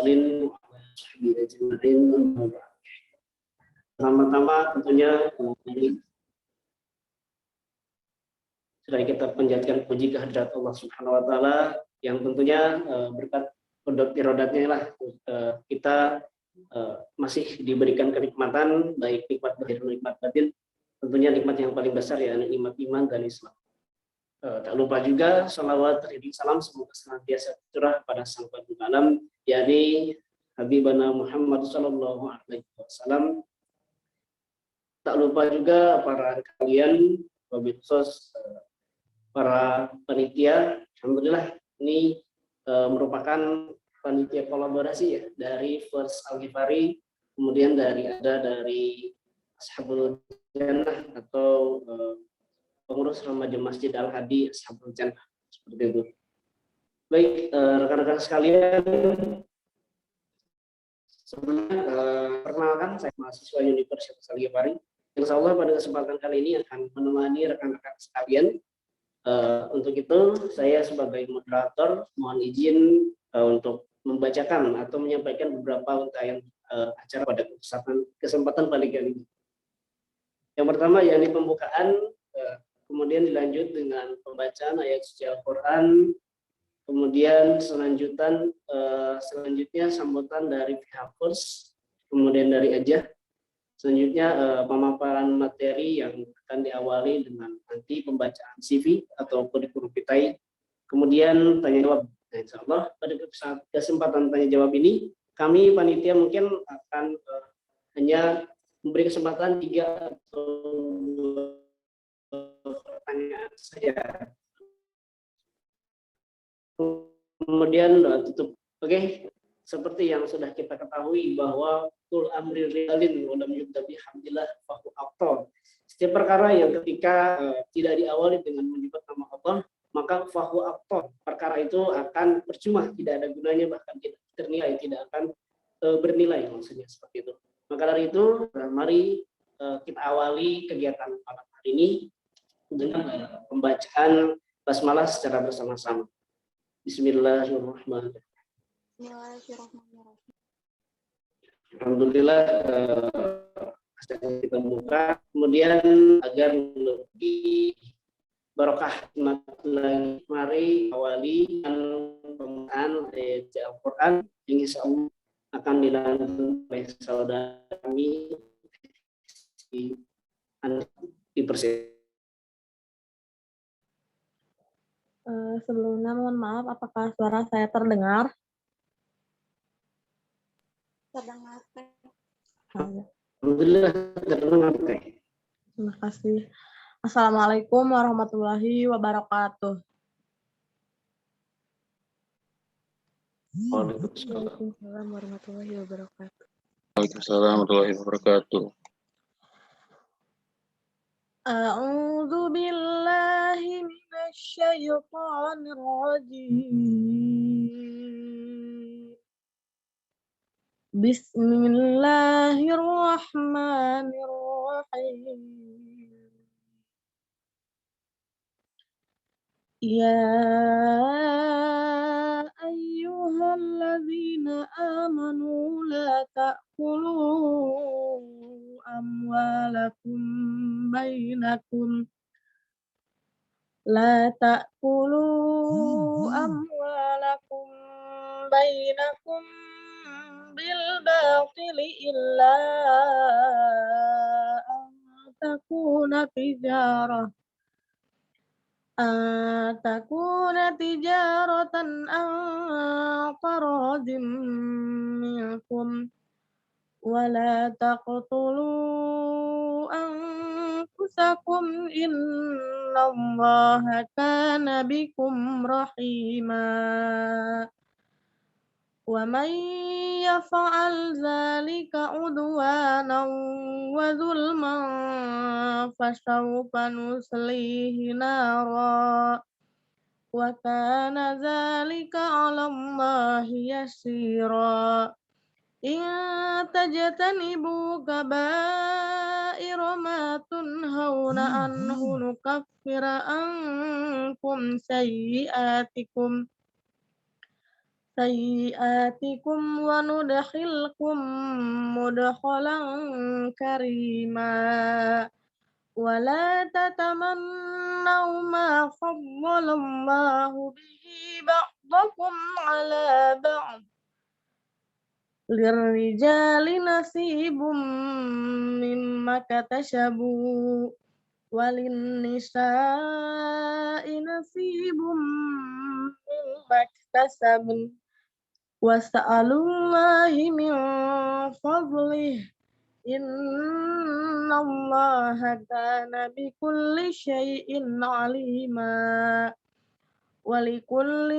mursalin wa ala sahbihi ajma'in. Pertama-tama tentunya sudah kita panjatkan puji kehadirat Allah Subhanahu wa taala yang tentunya berkat kodok irodatnya lah kita masih diberikan kenikmatan, baik nikmat zahir dan nikmat batin, tentunya nikmat yang paling besar ya nikmat iman dan Islam. Tak lupa juga salawat dan salam semoga senantiasa tercurah pada sang penghulu alam, yakni Habibana Muhammad sallallahu alaihi wasallam. Tak lupa juga para kalian, wabil khusus para panitia. Alhamdulillah ini merupakan panitia kolaborasi ya dari First Al-Ghifari, kemudian dari Ashabul Jannah atau pengurus remaja Masjid Al-Hadi Ashabul Jannah, seperti itu. Baik, rekan-rekan sekalian, sebelumnya perkenalkan saya mahasiswa Universitas Al-Ghifari. Insya Allah pada kesempatan kali ini akan menemani rekan-rekan sekalian. Untuk itu saya sebagai moderator mohon izin untuk membacakan atau menyampaikan beberapa rangkaian acara pada kesempatan kali ini. Yang pertama yakni pembukaan, kemudian dilanjut dengan pembacaan ayat suci Al-Quran, kemudian selanjutnya sambutan dari pihak kurs, kemudian dari Ajah. Selanjutnya pemaparan materi yang akan diawali dengan nanti pembacaan CV atau kurikulum vitae, kemudian tanya jawab. Nah, insya Allah pada kesempatan tanya jawab ini kami panitia mungkin akan hanya memberi kesempatan 3 atau 2 pertanyaan saja. Kemudian tutup. Oke. Seperti yang sudah kita ketahui bahwa kul amri rialin walam yubda bihamdillah fahu afdal. Setiap perkara yang ketika tidak diawali dengan menyebut nama Allah, maka fahu afdal. Perkara itu akan percuma, tidak ada gunanya, bahkan tidak ternilai, tidak akan bernilai, maksudnya seperti itu. Maka dari itu, mari kita awali kegiatan pada hari ini dengan pembacaan basmalah secara bersama-sama. Bismillahirrahmanirrahim. Alhamdulillah kita buka, kemudian agar lebih barokah lagi, mari awali pembacaan ayat Al-Quran yang insya Allah akan dilanjutkan oleh saudara kami di Persis. Sebelumnya mohon maaf, apakah suara saya terdengar? Terdengar. Alhamdulillah terdengar. Terima kasih. Assalamualaikum warahmatullahi wabarakatuh. Waalaikumsalam warahmatullahi wabarakatuh. Waalaikumsalam warahmatullahi wabarakatuh. A'udzu billahi minasy syaithanir rajim. Bismillahirrahmanirrahim. Ya ayyuhalladzina amanu la ta'kulu amwalakum bainakum bil batili illa an takuna tijaratan an taradin minkum wala taqtulu anfusakum innallaha kana bikum rahima. Wa man yaf'al dzalika udwanan wa zulman fasawfa nuslihi nara wa kana dzalika 'ala Allahi yasira. In tajtanibu kaba'ira ma tunhauna anhu nukaffir ankum sayyi'atikum سيئاتكم وندخلكم مدخلا كريما ولا تتمنوا ما فضل الله به بعضكم على بعض للرجال نصيب مما اكتسبوا وللنساء نصيب مما اكتسبن واسألوا الله من فضله إن الله كان بكل شيء عليما ولكل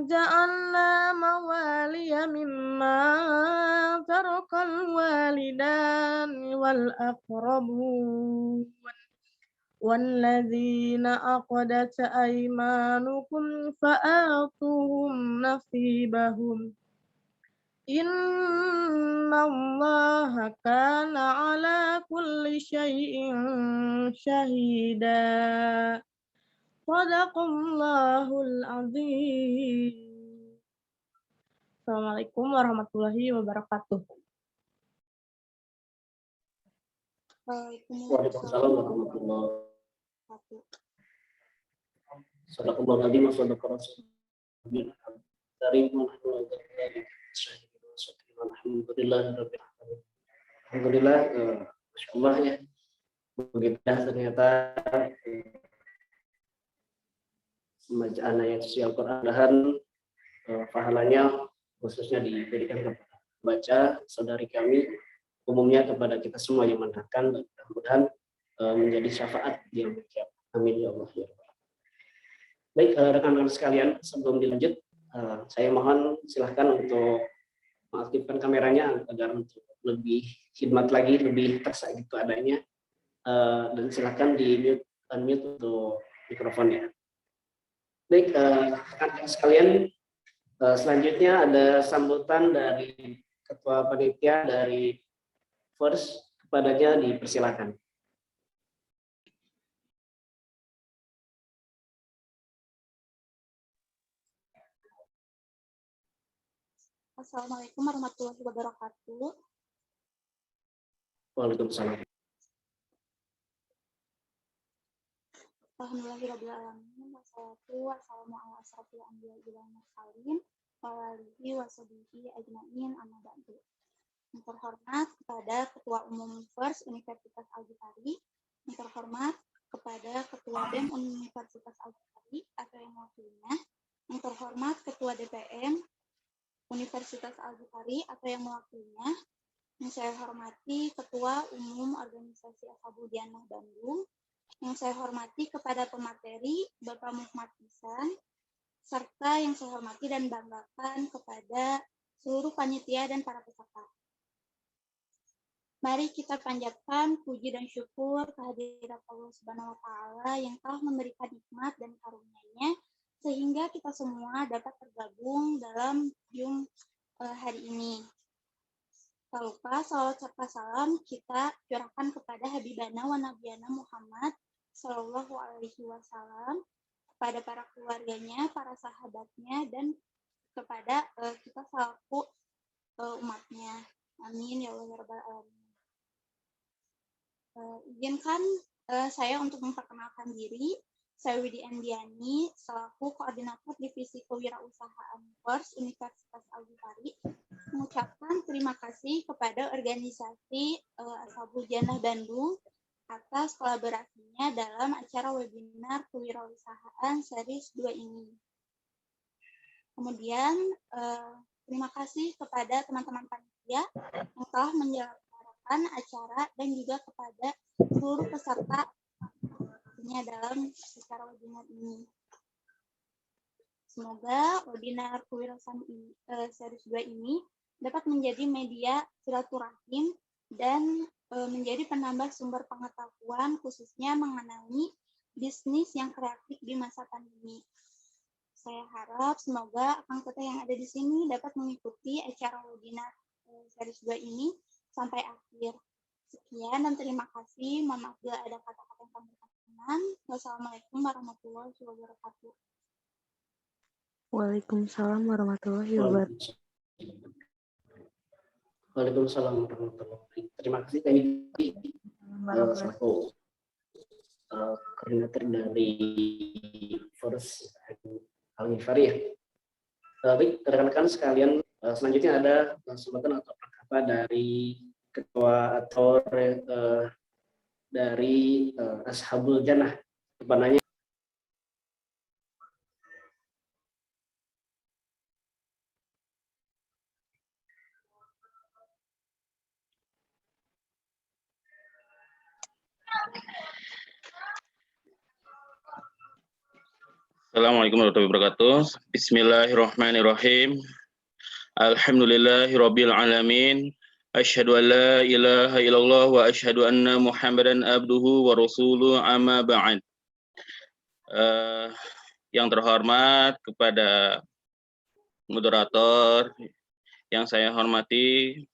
جعلنا موالي مما ترك الوالدان والأقربون والذين عقدت أيمانكم فآتوهم نصيبهم إن الله كان على كل شيء شهيدا صدق الله العظيم. Assalamualaikum warahmatullahi wabarakatuh. Waalaikumsalam warahmatullahi wabarakatuh. Sadaqallahu aladzim wa sadaqa rasulullah karim wa nahnu alhamdulillah, masyaallah ya. Begitu ternyata bacaan ayat suci Al-Qur'an pahalanya khususnya diberikan kepada baca saudari kami, umumnya kepada kita semua yang mendengarkan, dan mudah-mudahan menjadi syafaat di yaumil qiyamah. Amin ya Allah ya Rabbal. Baik, rekan-rekan sekalian, sebelum dilanjut saya mohon silahkan untuk mengaktifkan kameranya agar untuk lebih khidmat lagi, lebih tersa gitu adanya, dan silahkan di unmute untuk mikrofonnya. Baik, rekan-rekan sekalian, selanjutnya ada sambutan dari Ketua Panitia dari First, kepadanya dipersilakan. Assalamualaikum warahmatullahi wabarakatuh. Waalaikumsalam. Alhamdulillahirrahmanirrahim. Wassalamu ala asrofil anbiya'i wal mursalin wa alihi wa sahbihi ajma'in amma ba'du. Yang terhormat kepada Ketua Umum First Universitas Al-Ghifari, yang terhormat kepada Ketua BEM Universitas Al-Ghifari atau yang mewakilinya, yang terhormat Ketua DPM Universitas Al-Ghifari atau yang mewakilinya, yang saya hormati Ketua Umum Organisasi Ashabul Jannah Bandung, yang saya hormati kepada pemateri Bapak Muhammad Ihsan, serta yang saya hormati dan banggakan kepada seluruh panitia dan para peserta. Mari kita panjatkan puji dan syukur kehadirat Allah Subhanahu wa Ta'ala yang telah memberikan nikmat dan karunia-Nya sehingga kita semua dapat tergabung dalam Zoom hari ini. Tak lupa salawat serta salam kita curahkan kepada Habibana wa Nabiyana Muhammad Sallallahu Alaihi Wasallam, kepada para keluarganya, para sahabatnya, dan kepada kita selaku umatnya. Amin ya Allah ya Rabbal Alamin. Izinkan saya untuk memperkenalkan diri. Saya Widi Andiani, selaku Koordinator Divisi Kewirausahaan First Universitas Al-Ghifari, mengucapkan terima kasih kepada organisasi Ashabul Jannah Bandung atas kolaborasinya dalam acara webinar kewirausahaan series 2 ini. Kemudian, terima kasih kepada teman-teman panitia yang telah menyelenggarakan acara dan juga kepada seluruh peserta dalam acara webinar ini. Semoga webinar kewirausahaan series 2 ini dapat menjadi media silaturahim dan menjadi penambah sumber pengetahuan khususnya mengenai bisnis yang kreatif di masa pandemi. Saya harap semoga anggota yang ada di sini dapat mengikuti acara webinar series 2 ini sampai akhir. Sekian dan terima kasih. Mohon maaf bila ada kata-kata yang kami berkenan. Wassalamualaikum warahmatullahi wabarakatuh. Waalaikumsalam warahmatullahi wabarakatuh. Waalaikumsalam warahmatullahi wabarakatuh. Terima kasih Kak Yudi, selaku koordinator dari Force Al-Ghifari ya. Baik, rekan-rekan sekalian, selanjutnya ada sambutan atau perkata dari ketua atau dari Ashabul Jannah. Kepadanya. Assalamualaikum warahmatullahi wabarakatuh. Bismillahirrahmanirrahim. Alhamdulillahirabbil alamin. Asyhadu an la ilaha illallah wa asyhadu anna Muhammadan abduhu wa rasuluhu amma ba'd. Yang terhormat kepada moderator, yang saya hormati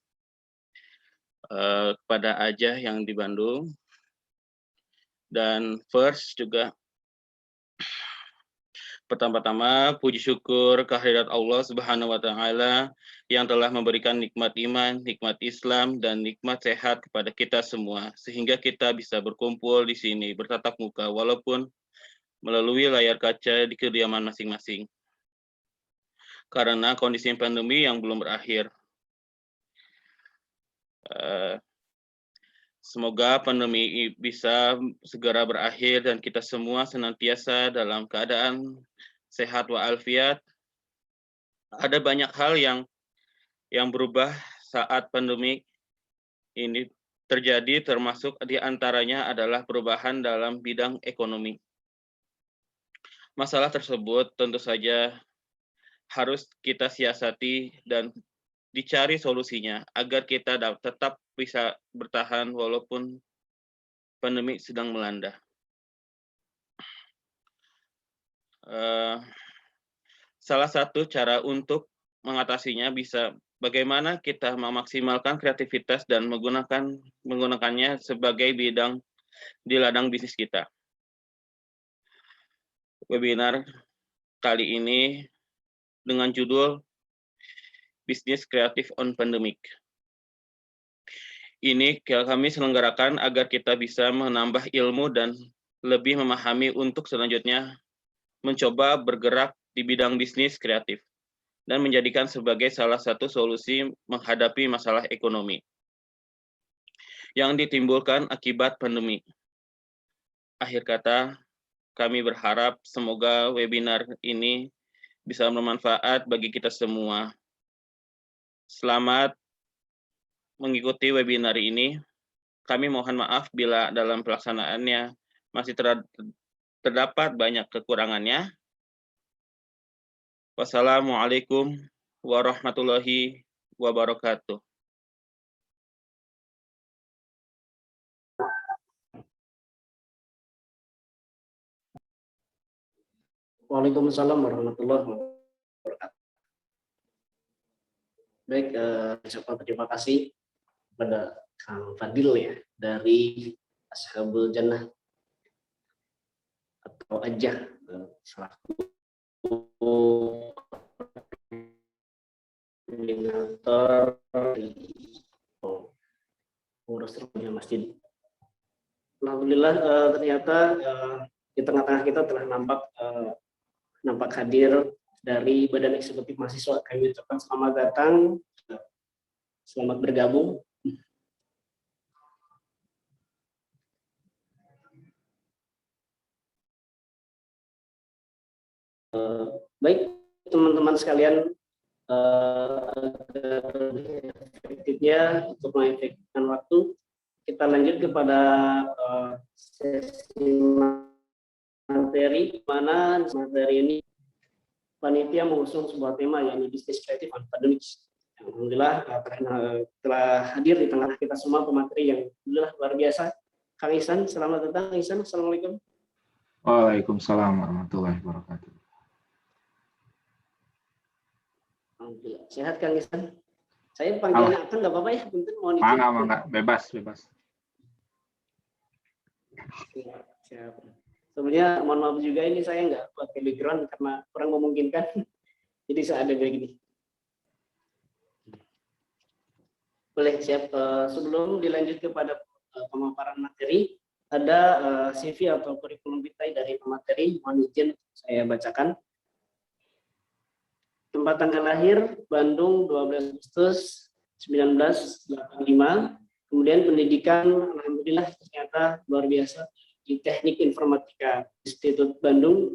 kepada Ajah yang di Bandung, dan First juga. Pertama-tama, puji syukur kehadirat Allah Subhanahu wa Ta'ala yang telah memberikan nikmat iman, nikmat Islam, dan nikmat sehat kepada kita semua, sehingga kita bisa berkumpul di sini bertatap muka, walaupun melalui layar kaca di kediaman masing-masing. Karena kondisi pandemi yang belum berakhir. Semoga pandemi bisa segera berakhir dan kita semua senantiasa dalam keadaan sehat walafiat. Ada banyak hal yang berubah saat pandemi ini terjadi, termasuk di antaranya adalah perubahan dalam bidang ekonomi. Masalah tersebut tentu saja harus kita siasati dan dicari solusinya agar kita tetap bisa bertahan walaupun pandemi sedang melanda. Salah satu cara untuk mengatasinya bisa bagaimana kita memaksimalkan kreativitas dan menggunakannya sebagai bidang di ladang bisnis kita. Webinar kali ini dengan judul Bisnis Kreatif on Pandemic. Ini kami selenggarakan agar kita bisa menambah ilmu dan lebih memahami untuk selanjutnya mencoba bergerak di bidang bisnis kreatif dan menjadikan sebagai salah satu solusi menghadapi masalah ekonomi yang ditimbulkan akibat pandemi. Akhir kata, kami berharap semoga webinar ini bisa bermanfaat bagi kita semua. Selamat mengikuti webinar ini. Kami mohon maaf bila dalam pelaksanaannya masih terdapat banyak kekurangannya. Wassalamualaikum warahmatullahi wabarakatuh. Waalaikumsalam warahmatullahi wabarakatuh. Baik, terima kasih kepada Kang Fadil ya dari Ashabul Jannah atau Ajah selaku koordinator di pengurus terpunya masjid. Alhamdulillah ternyata di tengah-tengah kita telah nampak hadir dari Badan Eksekutif Mahasiswa. Kami ucapkan selamat datang, selamat bergabung. Baik teman-teman sekalian, efektifnya untuk mengefektifkan waktu, kita lanjut kepada sesi materi, mana materi ini panitia mengusung sebuah tema yakni bisnis kreatif on pandemic. Alhamdulillah telah hadir di tengah kita semua pemateri yang alhamdulillah luar biasa. Kang Ihsan, selamat datang. Ihsan, assalamualaikum. Waalaikumsalam warahmatullahi wabarakatuh. Alhamdulillah. Sehat Kang Ihsan? Saya panggilnya Akang nggak apa-apa ya? Bentar mau Mangga, bebas. Siap. Sebenarnya mohon maaf juga ini saya nggak pakai background karena kurang memungkinkan. Jadi seadanya begini. Boleh, siap. Sebelum dilanjut kepada pemaparan materi, ada CV atau kurikulum vitae dari pemateri. Mohon izin saya bacakan. Tempat tanggal lahir Bandung 12 Agustus 1985. Kemudian pendidikan alhamdulillah ternyata luar biasa di Teknik Informatika Institut Bandung,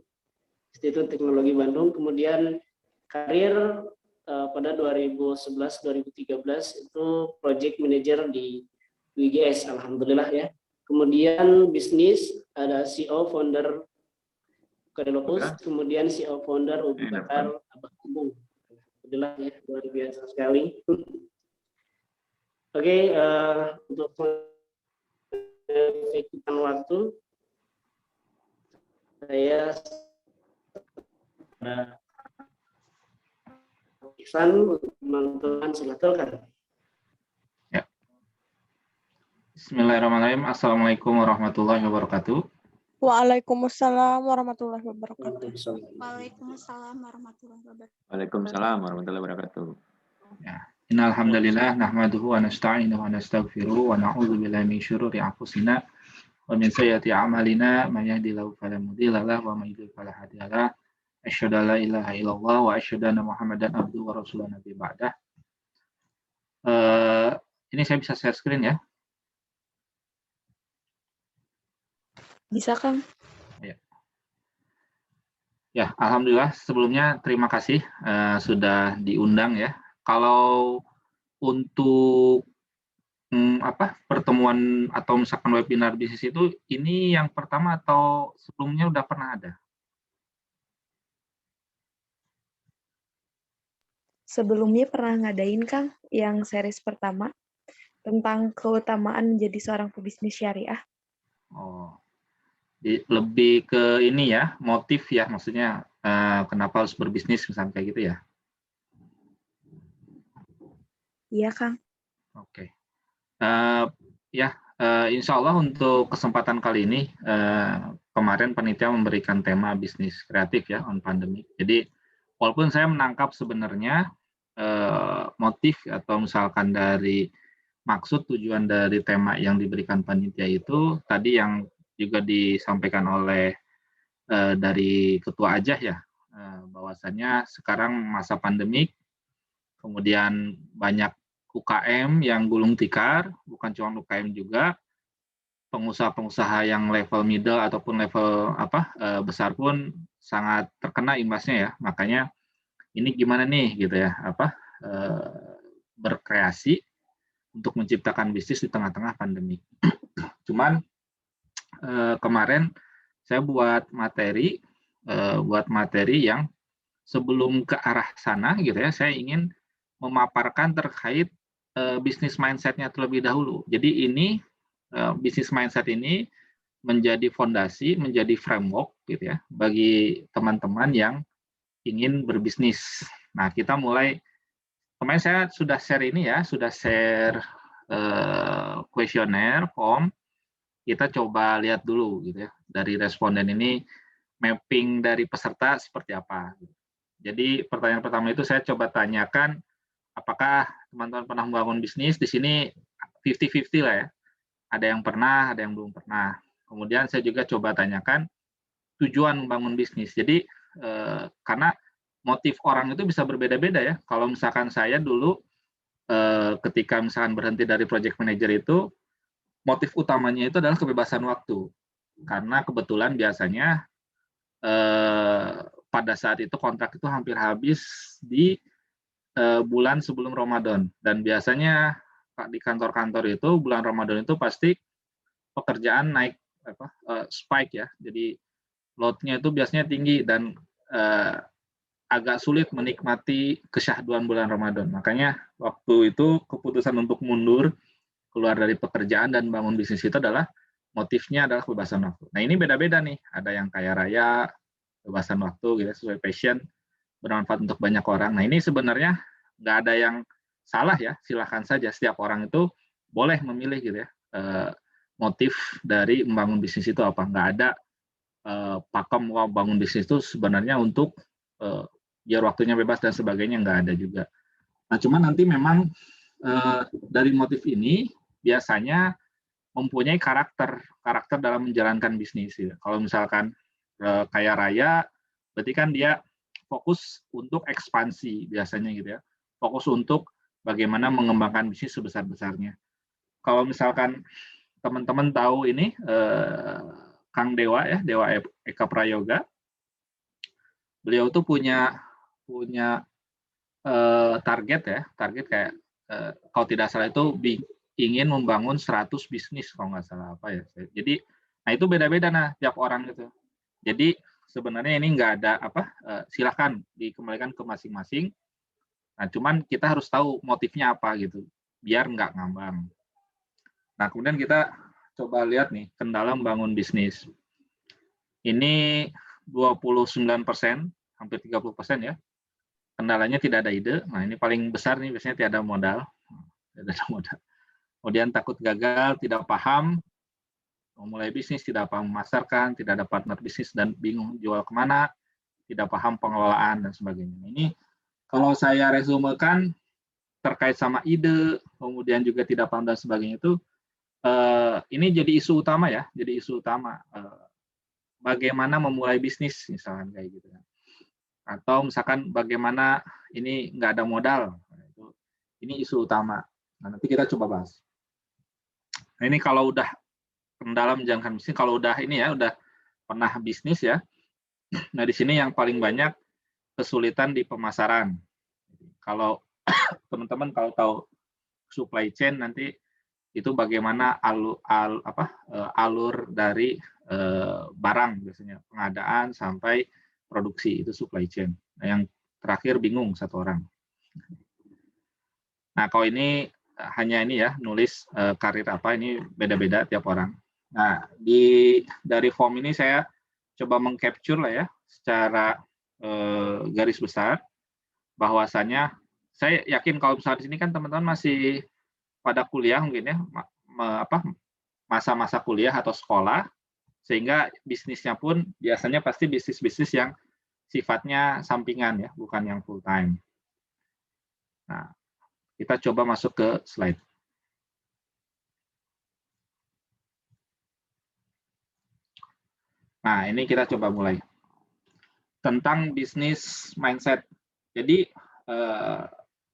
Institut Teknologi Bandung. Kemudian karir pada 2011-2013 itu project manager di WGS, alhamdulillah ya. Kemudian bisnis ada CEO founder Kadelopus, kemudian CEO founder Ubi Bakar Abah Kubung. Alhamdulillah ya, luar biasa sekali. Oke, untuk efektifkan waktu, saya Ihsan untuk teman-teman silakan. Ya. Bismillahirrahmanirrahim. Assalamualaikum warahmatullahi wabarakatuh. Waalaikumsalam warahmatullahi wabarakatuh. Waalaikumsalam warahmatullahi wabarakatuh. Waalaikumsalam warahmatullahi wabarakatuh. Ya. Innal hamdalillah nahmaduhu wa nasta'inuhu wa nastaghfiruhu wa na'udzu billahi min syururi anfusina wa min sayyiati a'malina may yahdihillahu fala mudilla lahu wa may yudlil fala hadiya lahu. Asyhadu an la ilaha illallah wa asyhadu anna Muhammadan abduhu wa rasuluhu nabi ba'dah. Ini saya bisa share screen ya? Bisa, Kang? Ya, alhamdulillah sebelumnya terima kasih sudah diundang ya. Kalau untuk pertemuan atau misalkan webinar bisnis itu ini yang pertama atau sebelumnya udah pernah ada? Sebelumnya pernah ngadain, Kang, yang series pertama tentang keutamaan menjadi seorang pebisnis syariah. Oh, lebih ke ini ya, motif ya, maksudnya kenapa harus berbisnis misalnya kayak gitu ya? Iya, Kang. Oke. Insya Allah untuk kesempatan kali ini, kemarin panitia memberikan tema bisnis kreatif ya, on pandemic. Jadi, walaupun saya menangkap sebenarnya motif atau misalkan dari maksud tujuan dari tema yang diberikan panitia itu, tadi yang juga disampaikan oleh dari Ketua Ajah ya, bahwasannya sekarang masa pandemik, kemudian banyak UKM yang gulung tikar, bukan cuma UKM juga, pengusaha-pengusaha yang level middle ataupun level besar pun sangat terkena imbasnya ya. Makanya ini gimana nih gitu ya, berkreasi untuk menciptakan bisnis di tengah-tengah pandemi. Cuman kemarin saya buat materi yang sebelum ke arah sana gitu ya, saya ingin memaparkan terkait bisnis mindset-nya terlebih dahulu. Jadi ini bisnis mindset ini menjadi fondasi, menjadi framework gitu ya bagi teman-teman yang ingin berbisnis. Nah, kita mulai kemarin saya sudah share ini ya, sudah share kuesioner, form. Kita coba lihat dulu gitu ya dari responden ini mapping dari peserta seperti apa. Jadi pertanyaan pertama itu saya coba tanyakan apakah teman-teman pernah membangun bisnis. Di sini 50-50 lah ya. Ada yang pernah, ada yang belum pernah. Kemudian saya juga coba tanyakan tujuan membangun bisnis. Jadi karena motif orang itu bisa berbeda-beda ya. Kalau misalkan saya dulu ketika misalkan berhenti dari project manager itu, motif utamanya itu adalah kebebasan waktu. Karena kebetulan biasanya pada saat itu kontrak itu hampir habis di bulan sebelum Ramadan, dan biasanya di kantor-kantor itu bulan Ramadan itu pasti pekerjaan naik spike ya, jadi load-nya itu biasanya tinggi dan agak sulit menikmati kesyahduan bulan Ramadan. Makanya waktu itu keputusan untuk mundur keluar dari pekerjaan dan bangun bisnis itu adalah motifnya adalah kebebasan waktu. Nah ini beda-beda nih, ada yang kaya raya, kebebasan waktu gitu sesuai passion, bermanfaat untuk banyak orang. Nah ini sebenarnya nggak ada yang salah ya, silahkan saja setiap orang itu boleh memilih gitu ya motif dari membangun bisnis itu apa. Nggak ada pakem bangun bisnis itu sebenarnya untuk biar waktunya bebas dan sebagainya, nggak ada juga. Nah, cuman nanti memang dari motif ini biasanya mempunyai karakter dalam menjalankan bisnis. Ya. Kalau misalkan kaya raya, berarti kan dia fokus untuk ekspansi biasanya gitu ya. Fokus untuk bagaimana mengembangkan bisnis sebesar-besarnya. Kalau misalkan teman-teman tahu ini Kang Dewa ya, Dewa Eka Prayoga, beliau tuh punya target ya, target kayak kalau tidak salah itu ingin membangun 100 bisnis kalau nggak salah apa ya. Jadi, nah itu beda-beda nah tiap orang gitu. Jadi sebenarnya ini nggak ada apa, silakan dikembalikan ke masing-masing. Nah, cuman kita harus tahu motifnya apa gitu, biar nggak ngambang. Nah, kemudian kita coba lihat nih kendala membangun bisnis. Ini 29%, hampir 30% ya. Kendalanya tidak ada ide. Nah, ini paling besar nih biasanya tidak ada modal. Tidak ada modal. Kemudian takut gagal, tidak paham memulai bisnis, tidak paham memasarkan, tidak ada partner bisnis dan bingung jual kemana, tidak paham pengelolaan dan sebagainya. Ini kalau saya resumekan terkait sama ide, kemudian juga tidak paham dan sebagainya itu, ini jadi isu utama ya, jadi isu utama. Bagaimana memulai bisnis misalkan kayak gitu. Atau misalkan bagaimana ini nggak ada modal, ini isu utama. Nah, nanti kita coba bahas. Nah, ini kalau udah kendala menjalankan bisnis, kalau udah ini ya, udah pernah bisnis ya. Nah, di sini yang paling banyak kesulitan di pemasaran. Kalau teman-teman kalau tahu supply chain nanti itu bagaimana alur dari barang biasanya pengadaan sampai produksi itu supply chain. Nah, yang terakhir bingung satu orang. Nah, kalau ini hanya ini ya, nulis karir apa, ini beda-beda tiap orang. Nah, dari form ini saya coba mengcapture lah ya, secara garis besar, bahwasanya saya yakin kalau misalnya di sini kan teman-teman masih pada kuliah mungkin ya, masa-masa kuliah atau sekolah, sehingga bisnisnya pun biasanya pasti bisnis-bisnis yang sifatnya sampingan ya, bukan yang full time. Nah, kita coba masuk ke slide. Nah, ini kita coba mulai. Tentang bisnis mindset. Jadi,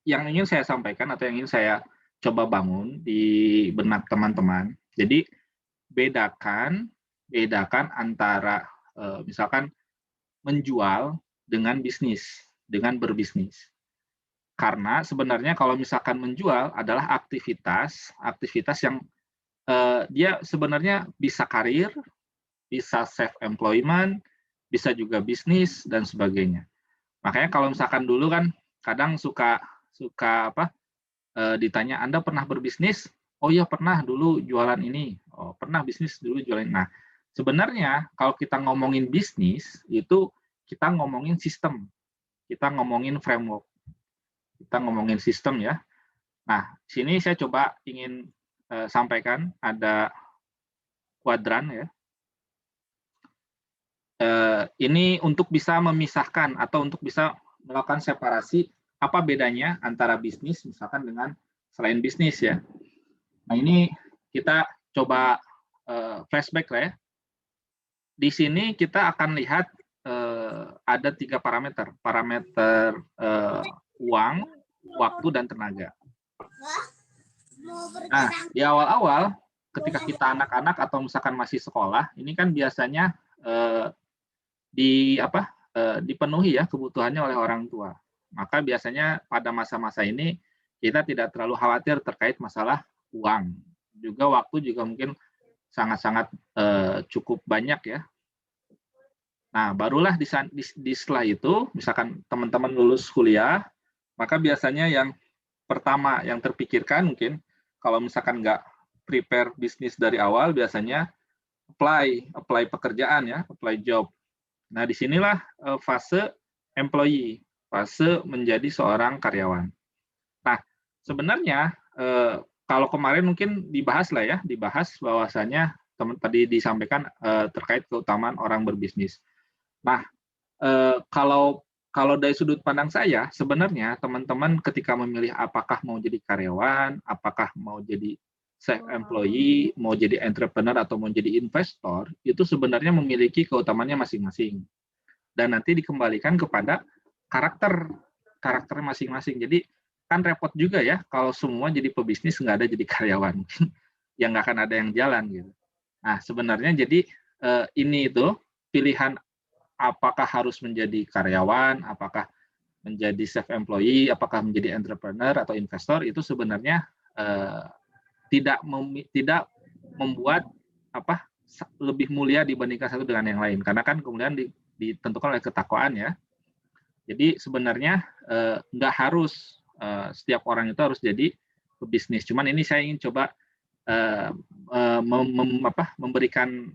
yang ingin saya sampaikan atau yang ingin saya coba bangun di benak teman-teman. Jadi, bedakan antara misalkan menjual dengan bisnis, dengan berbisnis. Karena sebenarnya kalau misalkan menjual adalah aktivitas yang dia sebenarnya bisa karir, bisa self-employment, bisa juga bisnis, dan sebagainya. Makanya kalau misalkan dulu kan kadang suka ditanya, Anda pernah berbisnis? Oh iya pernah dulu jualan ini. Oh pernah bisnis dulu jualan. Nah sebenarnya kalau kita ngomongin bisnis itu kita ngomongin sistem, kita ngomongin framework. Kita ngomongin sistem ya. Nah, sini saya coba ingin sampaikan ada kuadran ya. Ini untuk bisa memisahkan atau untuk bisa melakukan separasi apa bedanya antara bisnis misalkan dengan selain bisnis ya. Nah, ini kita coba flashback lah ya. Di sini kita akan lihat ada 3 parameter. Parameter uang, waktu, dan tenaga. Nah, di awal-awal ketika kita anak-anak atau misalkan masih sekolah, ini kan biasanya dipenuhi ya kebutuhannya oleh orang tua. Maka biasanya pada masa-masa ini kita tidak terlalu khawatir terkait masalah uang. Juga waktu juga mungkin sangat-sangat cukup banyak ya. Nah, barulah di setelah itu, misalkan teman-teman lulus kuliah, maka biasanya yang pertama yang terpikirkan mungkin, kalau misalkan nggak prepare bisnis dari awal, biasanya apply pekerjaan ya, apply job. Nah, disinilah fase employee, fase menjadi seorang karyawan. Nah, sebenarnya kalau kemarin mungkin dibahas bahwasanya tadi disampaikan terkait keutamaan orang berbisnis. Nah, kalau kalau dari sudut pandang saya, sebenarnya teman-teman ketika memilih apakah mau jadi karyawan, apakah mau jadi self-employee, mau jadi entrepreneur, atau mau jadi investor, itu sebenarnya memiliki keutamaannya masing-masing. Dan nanti dikembalikan kepada karakter masing-masing. Jadi kan repot juga ya kalau semua jadi pebisnis nggak ada jadi karyawan. Ya nggak akan ada yang jalan gitu. Nah sebenarnya jadi ini itu pilihan apakah harus menjadi karyawan, apakah menjadi self-employee, apakah menjadi entrepreneur atau investor, itu sebenarnya tidak membuat lebih mulia dibandingkan satu dengan yang lain. Karena kan kemudian ditentukan oleh ketakwaan ya. Jadi sebenarnya nggak harus setiap orang itu harus jadi pebisnis. Cuman ini saya ingin coba memberikan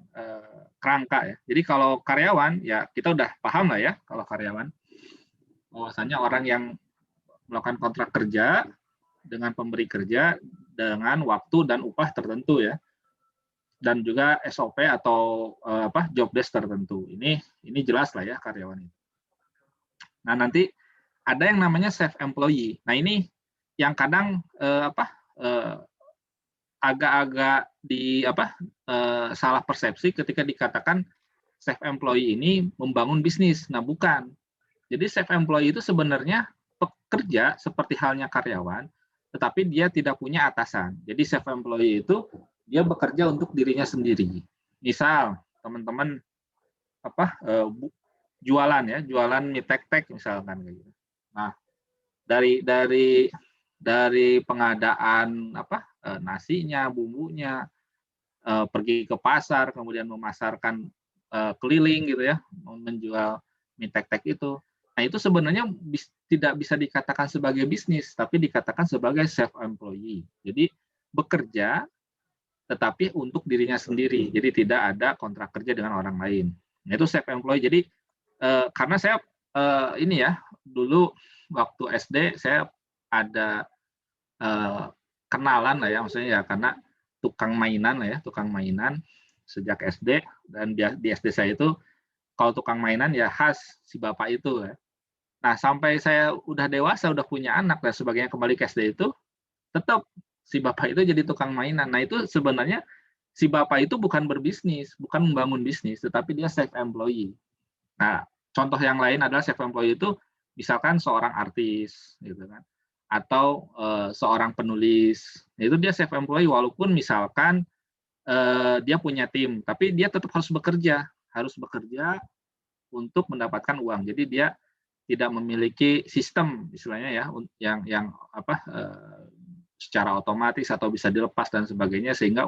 kerangka ya. Jadi kalau karyawan ya kita udah paham lah ya kalau karyawan bahwasanya orang yang melakukan kontrak kerja dengan pemberi kerja dengan waktu dan upah tertentu ya. Dan juga SOP atau job desk tertentu. Ini jelas lah ya karyawan itu. Nah, nanti ada yang namanya self-employee. Nah, ini yang kadang agak-agak salah persepsi ketika dikatakan self-employee ini membangun bisnis. Nah, bukan. Jadi self-employee itu sebenarnya pekerja seperti halnya karyawan, tetapi dia tidak punya atasan. Jadi self-employee itu dia bekerja untuk dirinya sendiri. Misal teman-teman jualan ya, jualan mie tek-tek misalkan gitu. Nah, dari pengadaan nasinya, bumbunya, pergi ke pasar, kemudian memasarkan keliling gitu ya, menjual mie tek-tek itu. Nah, itu sebenarnya tidak bisa dikatakan sebagai bisnis, tapi dikatakan sebagai self-employee. Jadi bekerja tetapi untuk dirinya sendiri. Jadi tidak ada kontrak kerja dengan orang lain. Nah, itu self-employee. Jadi karena saya ini ya, dulu waktu SD saya ada kenalan lah ya, maksudnya ya karena tukang mainan lah ya, tukang mainan sejak SD, dan di SD saya itu kalau tukang mainan ya khas si bapak itu ya. Nah, sampai saya udah dewasa, udah punya anak dan sebagainya, kembali ke SD itu tetap si bapak itu jadi tukang mainan. Nah, itu sebenarnya si bapak itu bukan berbisnis, bukan membangun bisnis, tetapi dia self-employee. Nah, contoh yang lain adalah self-employee itu misalkan seorang artis gitu kan, atau seorang penulis. Itu dia self-employee walaupun misalkan dia punya tim, tapi dia tetap harus bekerja untuk mendapatkan uang. Jadi dia tidak memiliki sistem istilahnya ya, yang secara otomatis atau bisa dilepas dan sebagainya, sehingga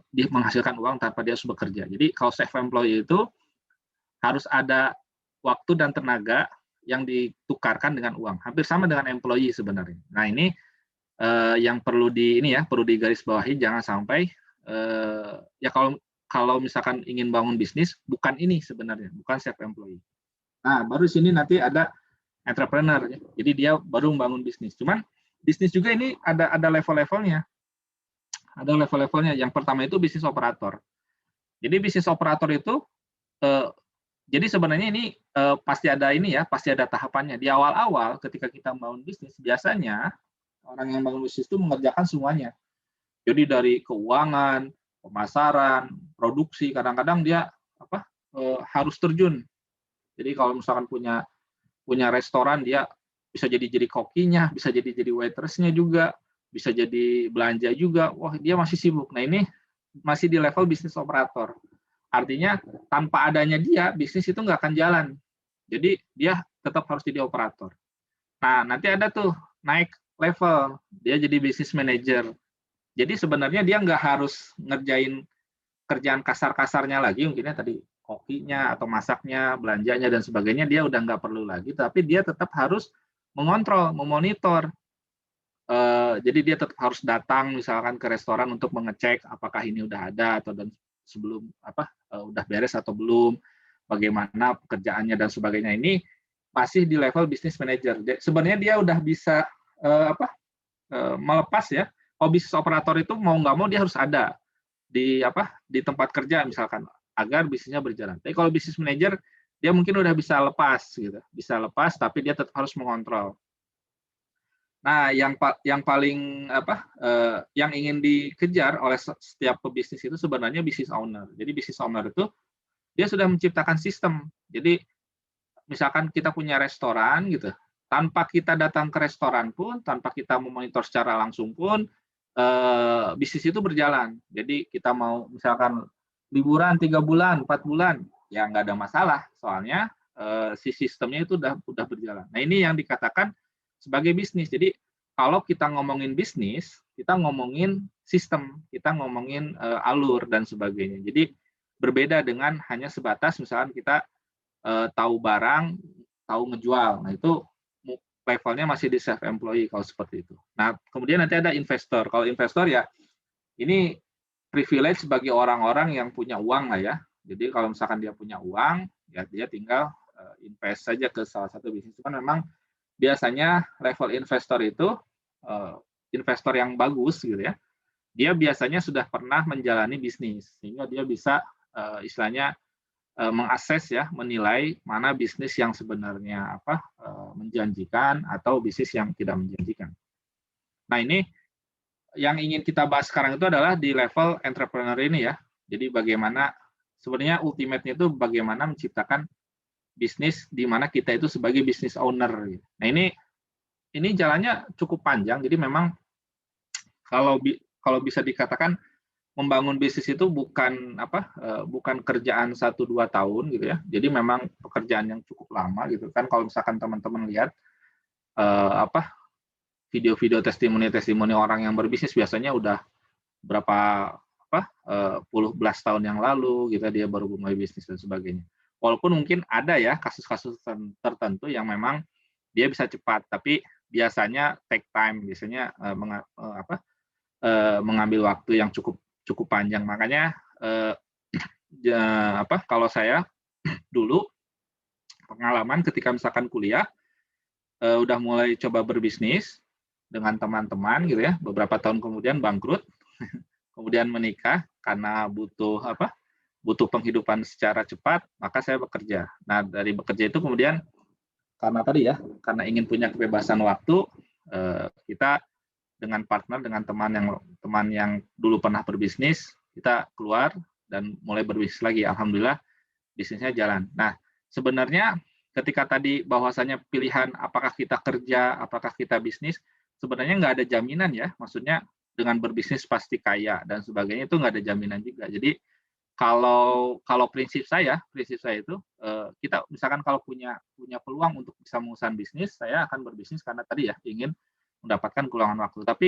dia menghasilkan uang tanpa dia harus bekerja. Jadi kalau self-employee itu harus ada waktu dan tenaga yang ditukarkan dengan uang, hampir sama dengan employee sebenarnya. Nah, ini yang perlu digarisbawahi, jangan sampai ya kalau misalkan ingin bangun bisnis, bukan ini sebenarnya, bukan self-employee. Nah, baru di sini nanti ada entrepreneur, ya. Jadi dia baru membangun bisnis. Cuman bisnis juga ini ada level-levelnya. Ada level-levelnya. Yang pertama itu bisnis operator. Jadi bisnis operator itu, jadi sebenarnya ini pasti ada tahapannya. Di awal-awal ketika kita membangun bisnis, biasanya orang yang bangun bisnis itu mengerjakan semuanya. Jadi dari keuangan, pemasaran, produksi, kadang-kadang dia harus terjun. Jadi kalau misalkan punya restoran, dia bisa jadi kokinya, bisa jadi waitress-nya juga, bisa jadi belanja juga. Wah, dia masih sibuk. Nah, ini masih di level bisnis operator. Artinya tanpa adanya dia, bisnis itu nggak akan jalan. Jadi dia tetap harus jadi operator. Nah, nanti ada tuh naik level, dia jadi business manager. Jadi sebenarnya dia nggak harus ngerjain kerjaan kasar-kasarnya lagi, mungkinnya tadi kokinya atau masaknya, belanjanya dan sebagainya, dia udah nggak perlu lagi, tapi dia tetap harus mengontrol, memonitor. Jadi dia tetap harus datang misalkan ke restoran untuk mengecek apakah ini udah ada atau dan sebelum udah beres atau belum, bagaimana pekerjaannya dan sebagainya. Ini masih di level business manager. Sebenarnya dia udah bisa melepas ya. Kalau bisnis operator itu mau nggak mau dia harus ada di tempat kerja misalkan agar bisnisnya berjalan. Tapi kalau bisnis manager dia mungkin udah bisa lepas gitu, bisa lepas tapi dia tetap harus mengontrol. Nah, yang paling yang ingin dikejar oleh setiap pebisnis itu sebenarnya business owner. Jadi business owner itu dia sudah menciptakan sistem. Jadi misalkan kita punya restoran gitu, tanpa kita datang ke restoran pun, tanpa kita memonitor secara langsung pun, bisnis itu berjalan. Jadi kita mau misalkan liburan 3 bulan, 4 bulan, ya nggak ada masalah. Soalnya si sistemnya itu udah berjalan. Nah ini yang dikatakan sebagai bisnis. Jadi kalau kita ngomongin bisnis, kita ngomongin sistem, kita ngomongin alur dan sebagainya. Jadi berbeda dengan hanya sebatas misalkan kita tahu barang, tahu ngejual. Nah itu levelnya masih di self employee kalau seperti itu. Nah kemudian nanti ada investor. Kalau investor ya ini privilege bagi orang-orang yang punya uang lah ya. Jadi kalau misalkan dia punya uang, ya dia tinggal invest saja ke salah satu bisnis. Cuman memang biasanya level investor itu investor yang bagus gitu ya. Dia biasanya sudah pernah menjalani bisnis sehingga dia bisa istilahnya mengakses ya, menilai mana bisnis yang sebenarnya menjanjikan atau bisnis yang tidak menjanjikan. Nah, ini yang ingin kita bahas sekarang itu adalah di level entrepreneur ini ya. Jadi bagaimana sebenarnya ultimate-nya itu bagaimana menciptakan bisnis di mana kita itu sebagai business owner. Nah, ini jalannya cukup panjang. Jadi memang kalau bisa dikatakan membangun bisnis itu bukan kerjaan 1-2 tahun gitu ya. Jadi memang pekerjaan yang cukup lama gitu kan. Kalau misalkan teman-teman lihat video-video testimoni orang yang berbisnis biasanya udah berapa puluh belas tahun yang lalu gitu dia baru mulai bisnis dan sebagainya. Walaupun mungkin ada ya kasus-kasus tertentu yang memang dia bisa cepat, tapi biasanya take time, biasanya mengambil waktu yang cukup panjang. Makanya kalau saya dulu pengalaman ketika misalkan kuliah udah mulai coba berbisnis dengan teman-teman gitu ya, beberapa tahun kemudian bangkrut, kemudian menikah karena butuh penghidupan secara cepat, maka saya bekerja. Nah, dari bekerja itu kemudian karena ingin punya kebebasan waktu, kita dengan partner, dengan teman yang dulu pernah berbisnis, kita keluar dan mulai berbisnis lagi. Alhamdulillah bisnisnya jalan. Nah, sebenarnya ketika tadi bahwasanya pilihan apakah kita kerja, apakah kita bisnis, sebenarnya nggak ada jaminan ya. Maksudnya dengan berbisnis pasti kaya dan sebagainya itu nggak ada jaminan juga. Jadi kalau prinsip saya itu kita misalkan kalau punya peluang untuk bisa mengusahakan bisnis, saya akan berbisnis karena tadi ya ingin mendapatkan keluangan waktu. Tapi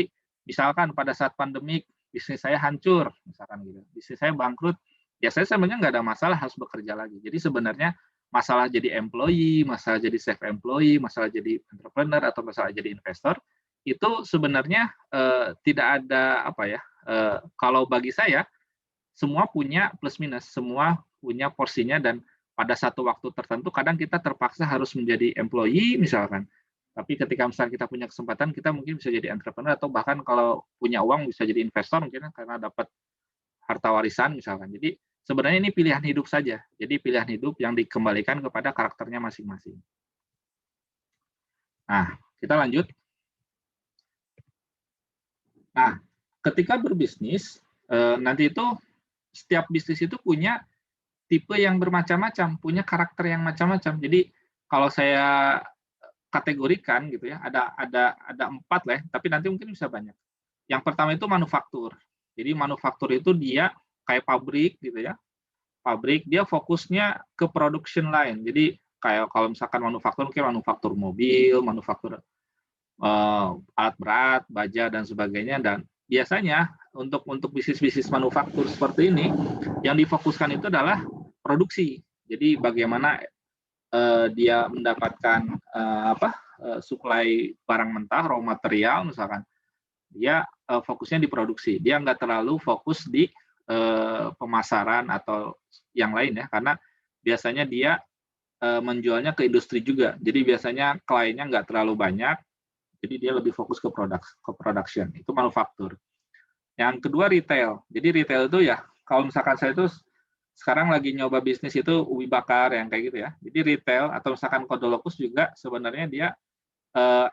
misalkan pada saat pandemik bisnis saya hancur, misalkan gitu, bisnis saya bangkrut, ya saya sebenarnya nggak ada masalah harus bekerja lagi. Jadi sebenarnya masalah jadi employee, masalah jadi self employee, masalah jadi entrepreneur atau masalah jadi investor itu sebenarnya tidak ada kalau bagi saya semua punya plus minus, semua punya porsinya dan pada satu waktu tertentu kadang kita terpaksa harus menjadi employee misalkan. Tapi ketika misalnya kita punya kesempatan, kita mungkin bisa jadi entrepreneur atau bahkan kalau punya uang bisa jadi investor mungkin karena dapat harta warisan misalkan. Jadi sebenarnya ini pilihan hidup saja. Jadi pilihan hidup yang dikembalikan kepada karakternya masing-masing. Nah, kita lanjut. Nah, ketika berbisnis, nanti itu setiap bisnis itu punya tipe yang bermacam-macam, punya karakter yang macam-macam. Jadi kalau saya kategorikan gitu ya, ada 4 lah, tapi nanti mungkin bisa banyak. Yang pertama itu manufaktur. Jadi manufaktur itu dia kayak pabrik gitu ya. Pabrik dia fokusnya ke production line. Jadi kayak kalau misalkan manufaktur mungkin manufaktur mobil, manufaktur alat berat, baja dan sebagainya. Dan biasanya untuk bisnis-bisnis manufaktur seperti ini yang difokuskan itu adalah produksi. Jadi bagaimana dia mendapatkan suplai barang mentah, raw material misalkan, dia fokusnya di produksi. Dia nggak terlalu fokus di pemasaran atau yang lain ya, karena biasanya dia menjualnya ke industri juga. Jadi biasanya kliennya nggak terlalu banyak, jadi dia lebih fokus ke production. Itu manufaktur. Yang kedua retail. Jadi retail itu ya, kalau misalkan saya itu sekarang lagi nyoba bisnis itu ubi bakar yang kayak gitu ya. Jadi retail atau misalkan Kodolokus juga sebenarnya dia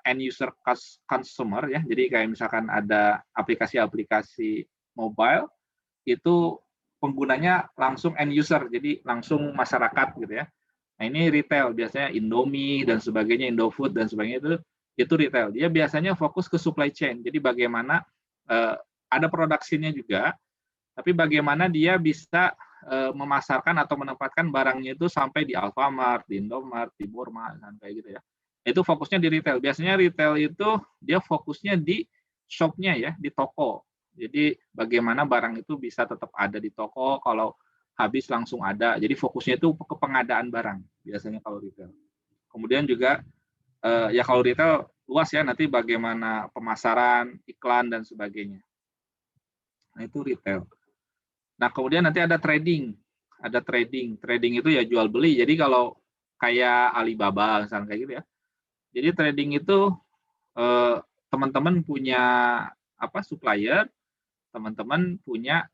end user consumer ya. Jadi kayak misalkan ada aplikasi-aplikasi mobile itu penggunanya langsung end user, jadi langsung masyarakat gitu ya. Nah ini retail, biasanya Indomie dan sebagainya, Indofood dan sebagainya itu retail. Dia biasanya fokus ke supply chain, jadi bagaimana ada produksinya juga, tapi bagaimana dia bisa memasarkan atau menempatkan barangnya itu sampai di Alfamart, di Indomart, di Burma, dan kayak gitu ya. Itu fokusnya di retail. Biasanya retail itu dia fokusnya di shop-nya ya, di toko. Jadi bagaimana barang itu bisa tetap ada di toko, kalau habis langsung ada. Jadi fokusnya itu ke pengadaan barang, biasanya kalau retail. Kemudian juga ya kalau retail luas ya, nanti bagaimana pemasaran, iklan, dan sebagainya. Nah itu retail. Nah, kemudian nanti ada trading. Ada trading. Trading itu ya jual beli. Jadi kalau kayak Alibaba misalnya kayak gitu ya. Jadi trading itu teman-teman punya supplier, teman-teman punya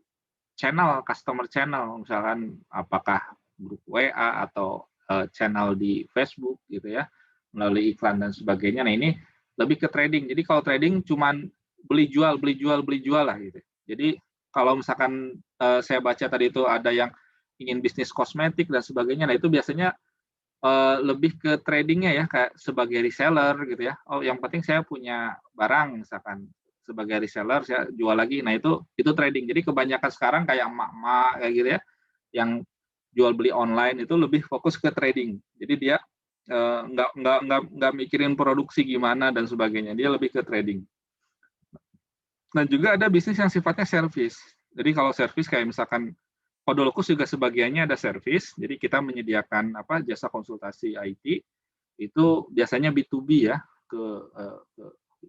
channel, customer channel, misalkan apakah grup WA atau channel di Facebook gitu ya, melalui iklan dan sebagainya. Nah, ini lebih ke trading. Jadi kalau trading cuman beli jual lah gitu. Jadi kalau misalkan saya baca tadi itu ada yang ingin bisnis kosmetik dan sebagainya, nah itu biasanya lebih ke tradingnya ya, kayak sebagai reseller gitu ya. Oh, yang penting saya punya barang misalkan sebagai reseller, saya jual lagi. Nah itu trading. Jadi kebanyakan sekarang kayak emak-emak kayak gitu ya, yang jual beli online itu lebih fokus ke trading. Jadi dia nggak mikirin produksi gimana dan sebagainya. Dia lebih ke trading. Nah, juga ada bisnis yang sifatnya service. Jadi kalau service kayak misalkan Kodolokus juga sebagiannya ada service. Jadi kita menyediakan jasa konsultasi IT itu biasanya B2B ya,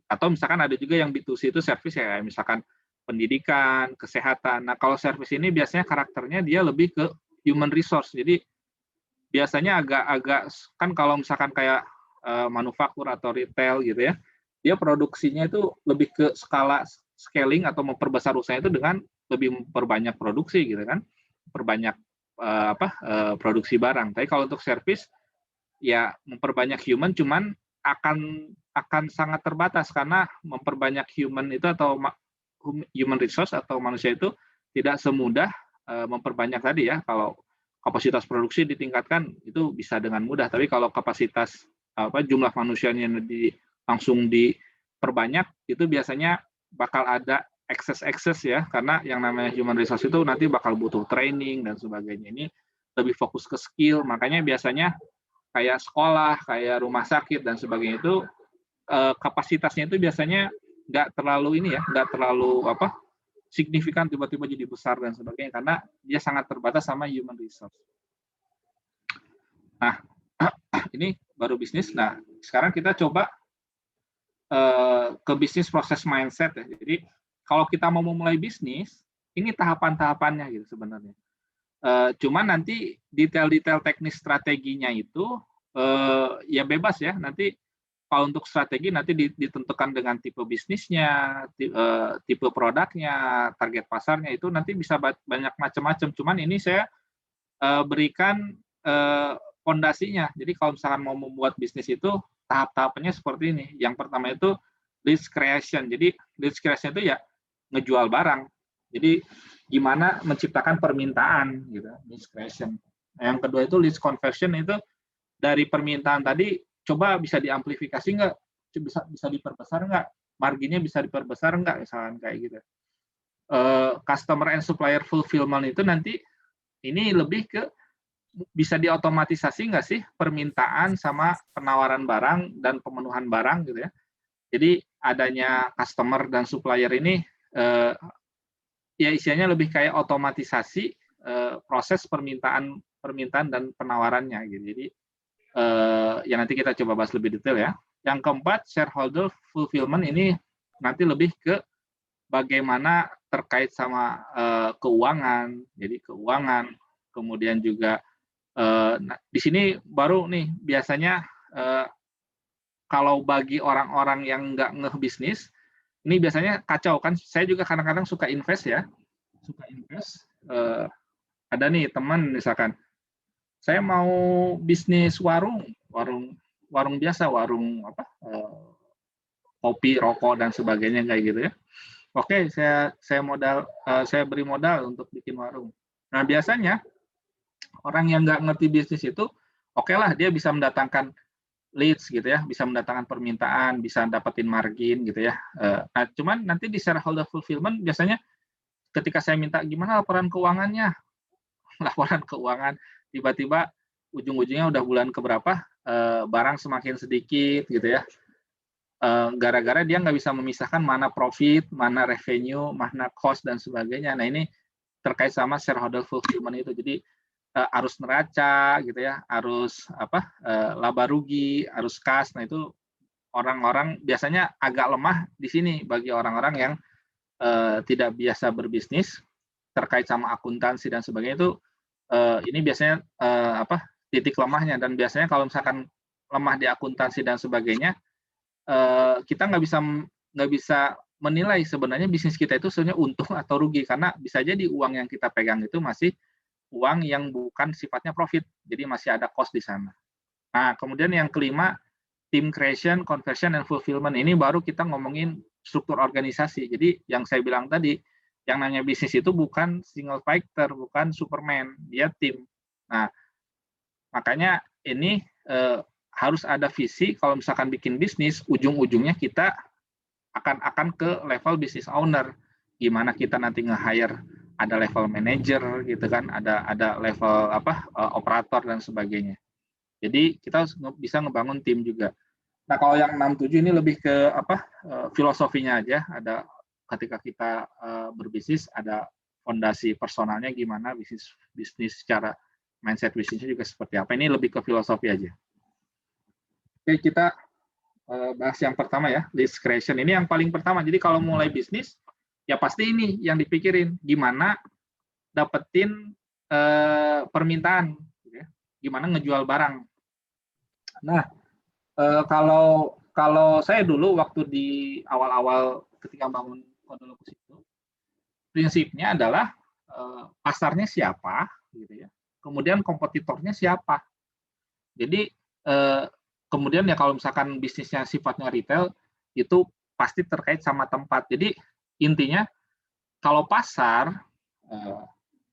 atau misalkan ada juga yang B2C itu service ya, misalkan pendidikan, kesehatan. Nah, kalau service ini biasanya karakternya dia lebih ke human resource. Jadi biasanya agak kan kalau misalkan kayak manufaktur atau retail gitu ya, dia produksinya itu lebih ke scaling atau memperbesar usaha itu dengan lebih memperbanyak produksi gitu kan, perbanyak produksi barang. Tapi kalau untuk service ya memperbanyak human, cuman akan sangat terbatas karena memperbanyak human itu atau human resource atau manusia itu tidak semudah memperbanyak tadi ya. Kalau kapasitas produksi ditingkatkan itu bisa dengan mudah, tapi kalau kapasitas jumlah manusianya langsung diperbanyak itu biasanya bakal ada excess ya, karena yang namanya human resource itu nanti bakal butuh training dan sebagainya. Ini lebih fokus ke skill, makanya biasanya kayak sekolah, kayak rumah sakit dan sebagainya itu kapasitasnya itu biasanya nggak terlalu signifikan tiba-tiba jadi besar dan sebagainya, karena dia sangat terbatas sama human resource. Nah, ini baru bisnis. Nah, sekarang kita coba ke bisnis proses mindset ya. Jadi kalau kita mau memulai bisnis, ini tahapan-tahapannya gitu sebenarnya. Cuman nanti detail-detail teknis strateginya itu ya bebas ya. Nanti kalau untuk strategi nanti ditentukan dengan tipe bisnisnya, tipe produknya, target pasarnya, itu nanti bisa banyak macam-macam. Cuman ini saya berikan fondasinya. Jadi kalau misalkan mau membuat bisnis itu tahap-tahapannya seperti ini. Yang pertama itu lead creation. Jadi lead creation itu ya ngejual barang. Jadi gimana menciptakan permintaan gitu, lead creation. Yang kedua itu lead conversion, itu dari permintaan tadi coba bisa diamplifikasi nggak, bisa diperbesar nggak, marginnya bisa diperbesar nggak, misalkan kayak gitu. Customer and supplier fulfillment itu nanti ini lebih ke bisa diotomatisasi nggak sih permintaan sama penawaran barang dan pemenuhan barang gitu ya. Jadi adanya customer dan supplier ini ya isinya lebih kayak otomatisasi proses permintaan dan penawarannya gitu. Jadi ya nanti kita coba bahas lebih detail ya. Yang keempat, shareholder fulfillment ini nanti lebih ke bagaimana terkait sama keuangan. Jadi keuangan, kemudian juga nah, di sini baru nih biasanya kalau bagi orang-orang yang nggak ngebisnis, ini biasanya kacau kan. Saya juga kadang-kadang suka invest ya, ada nih teman misalkan, saya mau bisnis warung biasa, warung apa, kopi, rokok dan sebagainya kayak gitu ya. Oke, saya beri modal untuk bikin warung. Nah, biasanya orang yang nggak ngerti bisnis itu, oke lah dia bisa mendatangkan leads gitu ya, bisa mendatangkan permintaan, bisa dapetin margin gitu ya. Nah, cuman nanti di shareholder fulfillment biasanya ketika saya minta gimana laporan keuangannya, laporan keuangan tiba-tiba ujung-ujungnya udah bulan keberapa, barang semakin sedikit gitu ya. Gara-gara dia nggak bisa memisahkan mana profit, mana revenue, mana cost dan sebagainya. Nah, ini terkait sama shareholder fulfillment itu. Jadi arus neraca gitu ya, arus apa, laba rugi, arus kas. Nah, itu orang-orang biasanya agak lemah di sini bagi orang-orang yang tidak biasa berbisnis terkait sama akuntansi dan sebagainya itu, ini biasanya apa, titik lemahnya. Dan biasanya kalau misalkan lemah di akuntansi dan sebagainya, kita nggak bisa menilai sebenarnya bisnis kita itu sebenarnya untung atau rugi, karena bisa jadi uang yang kita pegang itu masih uang yang bukan sifatnya profit, jadi masih ada cost di sana. Nah, kemudian yang kelima, team creation, conversion, and fulfillment. Ini baru kita ngomongin struktur organisasi. Jadi yang saya bilang tadi, yang namanya bisnis itu bukan single fighter, bukan Superman, dia tim. Nah, makanya ini harus ada visi. Kalau misalkan bikin bisnis, ujung-ujungnya kita akan ke level business owner. Gimana kita nanti nge-hire, ada level manager gitu kan, ada level apa, operator dan sebagainya. Jadi kita bisa ngebangun tim juga. Nah, kalau yang 6-7 ini lebih ke apa, filosofinya aja. Ada ketika kita berbisnis, ada fondasi personalnya gimana, bisnis secara mindset bisnisnya juga seperti apa. Ini lebih ke filosofi aja. Oke, kita bahas yang pertama ya, list creation. Ini yang paling pertama. Jadi kalau mulai bisnis, ya pasti ini yang dipikirin, gimana dapetin permintaan, gimana ngejual barang. Nah, kalau saya dulu waktu di awal-awal ketika bangun Kodolokus itu, prinsipnya adalah pasarnya siapa, gitu ya. Kemudian kompetitornya siapa. Jadi kemudian ya kalau misalkan bisnisnya sifatnya retail, itu pasti terkait sama tempat. Jadi intinya kalau pasar,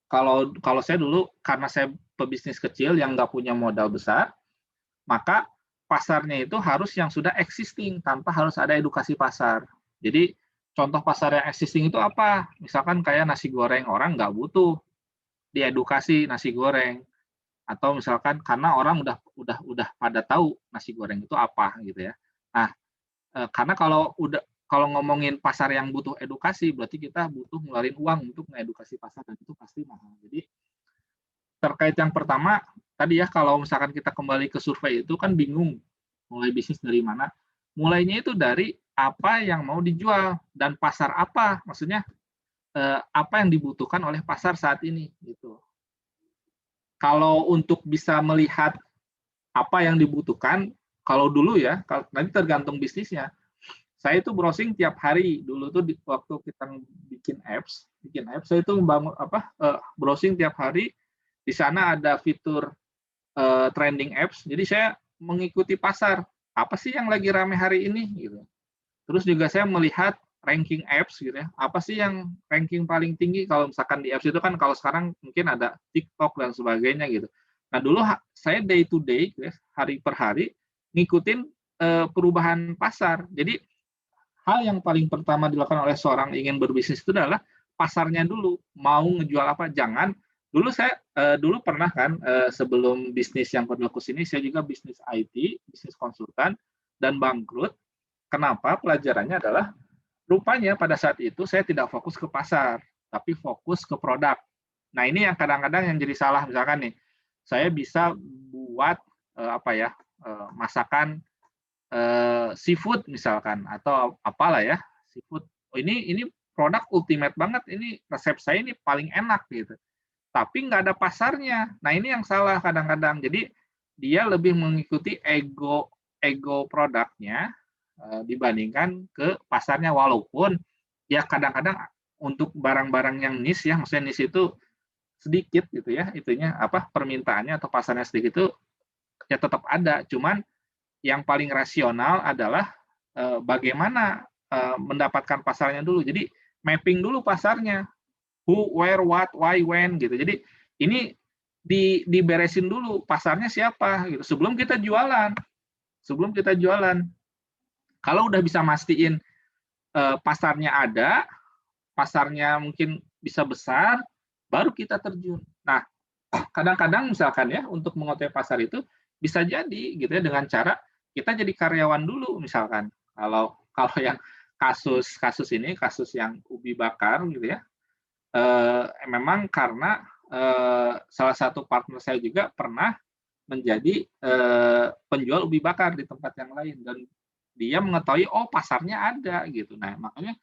kalau saya dulu karena saya pebisnis kecil yang nggak punya modal besar, maka pasarnya itu harus yang sudah existing tanpa harus ada edukasi pasar. Jadi contoh pasar yang existing itu apa? Misalkan kayak nasi goreng, orang nggak butuh diedukasi nasi goreng. Atau misalkan karena orang udah pada tahu nasi goreng itu apa gitu ya. Nah, karena kalau ngomongin pasar yang butuh edukasi, berarti kita butuh ngeluarin uang untuk mengedukasi pasar, dan itu pasti mahal. Jadi terkait yang pertama tadi ya, kalau misalkan kita kembali ke survei itu kan bingung mulai bisnis dari mana. Mulainya itu dari apa yang mau dijual dan pasar apa, maksudnya apa yang dibutuhkan oleh pasar saat ini gitu. Kalau untuk bisa melihat apa yang dibutuhkan, kalau dulu ya, nanti tergantung bisnisnya. Saya itu browsing tiap hari. Dulu tuh waktu kita bikin apps, saya itu membangun browsing tiap hari. Di sana ada fitur trending apps. Jadi saya mengikuti pasar. Apa sih yang lagi rame hari ini gitu. Terus juga saya melihat ranking apps gitu ya. Apa sih yang ranking paling tinggi kalau misalkan di apps itu kan, kalau sekarang mungkin ada TikTok dan sebagainya gitu. Nah, dulu saya day to day, hari per hari ngikutin perubahan pasar. Jadi hal yang paling pertama dilakukan oleh seorang ingin berbisnis itu adalah pasarnya dulu. Mau ngejual apa? Jangan dulu saya dulu pernah kan sebelum bisnis yang Kodolokus ini, saya juga bisnis IT, bisnis konsultan, dan bangkrut. Kenapa? Pelajarannya adalah rupanya pada saat itu saya tidak fokus ke pasar, tapi fokus ke produk. Nah, ini yang kadang-kadang yang jadi salah. Misalkan nih, saya bisa buat masakan seafood misalkan, atau apalah ya, seafood. Oh, ini produk ultimate banget, ini resep saya ini paling enak gitu. Tapi nggak ada pasarnya. Nah, ini yang salah kadang-kadang. Jadi dia lebih mengikuti ego produknya dibandingkan ke pasarnya, walaupun ya kadang-kadang untuk barang-barang yang niche ya, maksudnya niche itu sedikit gitu ya, itunya apa permintaannya atau pasarnya sedikit itu ya tetap ada. Cuman yang paling rasional adalah bagaimana mendapatkan pasarnya dulu. Jadi mapping dulu pasarnya, who, where, what, why, when gitu. Jadi ini diberesin dulu pasarnya siapa gitu sebelum kita jualan. Sebelum kita jualan. Kalau udah bisa mastiin pasarnya ada, pasarnya mungkin bisa besar, baru kita terjun. Nah, kadang-kadang misalkan ya untuk mengetahui pasar itu bisa jadi gitu ya dengan cara kita jadi karyawan dulu misalkan. Kalau yang kasus ini kasus yang ubi bakar gitu ya, memang karena salah satu partner saya juga pernah menjadi penjual ubi bakar di tempat yang lain dan dia mengetahui oh pasarnya ada gitu. Nah makanya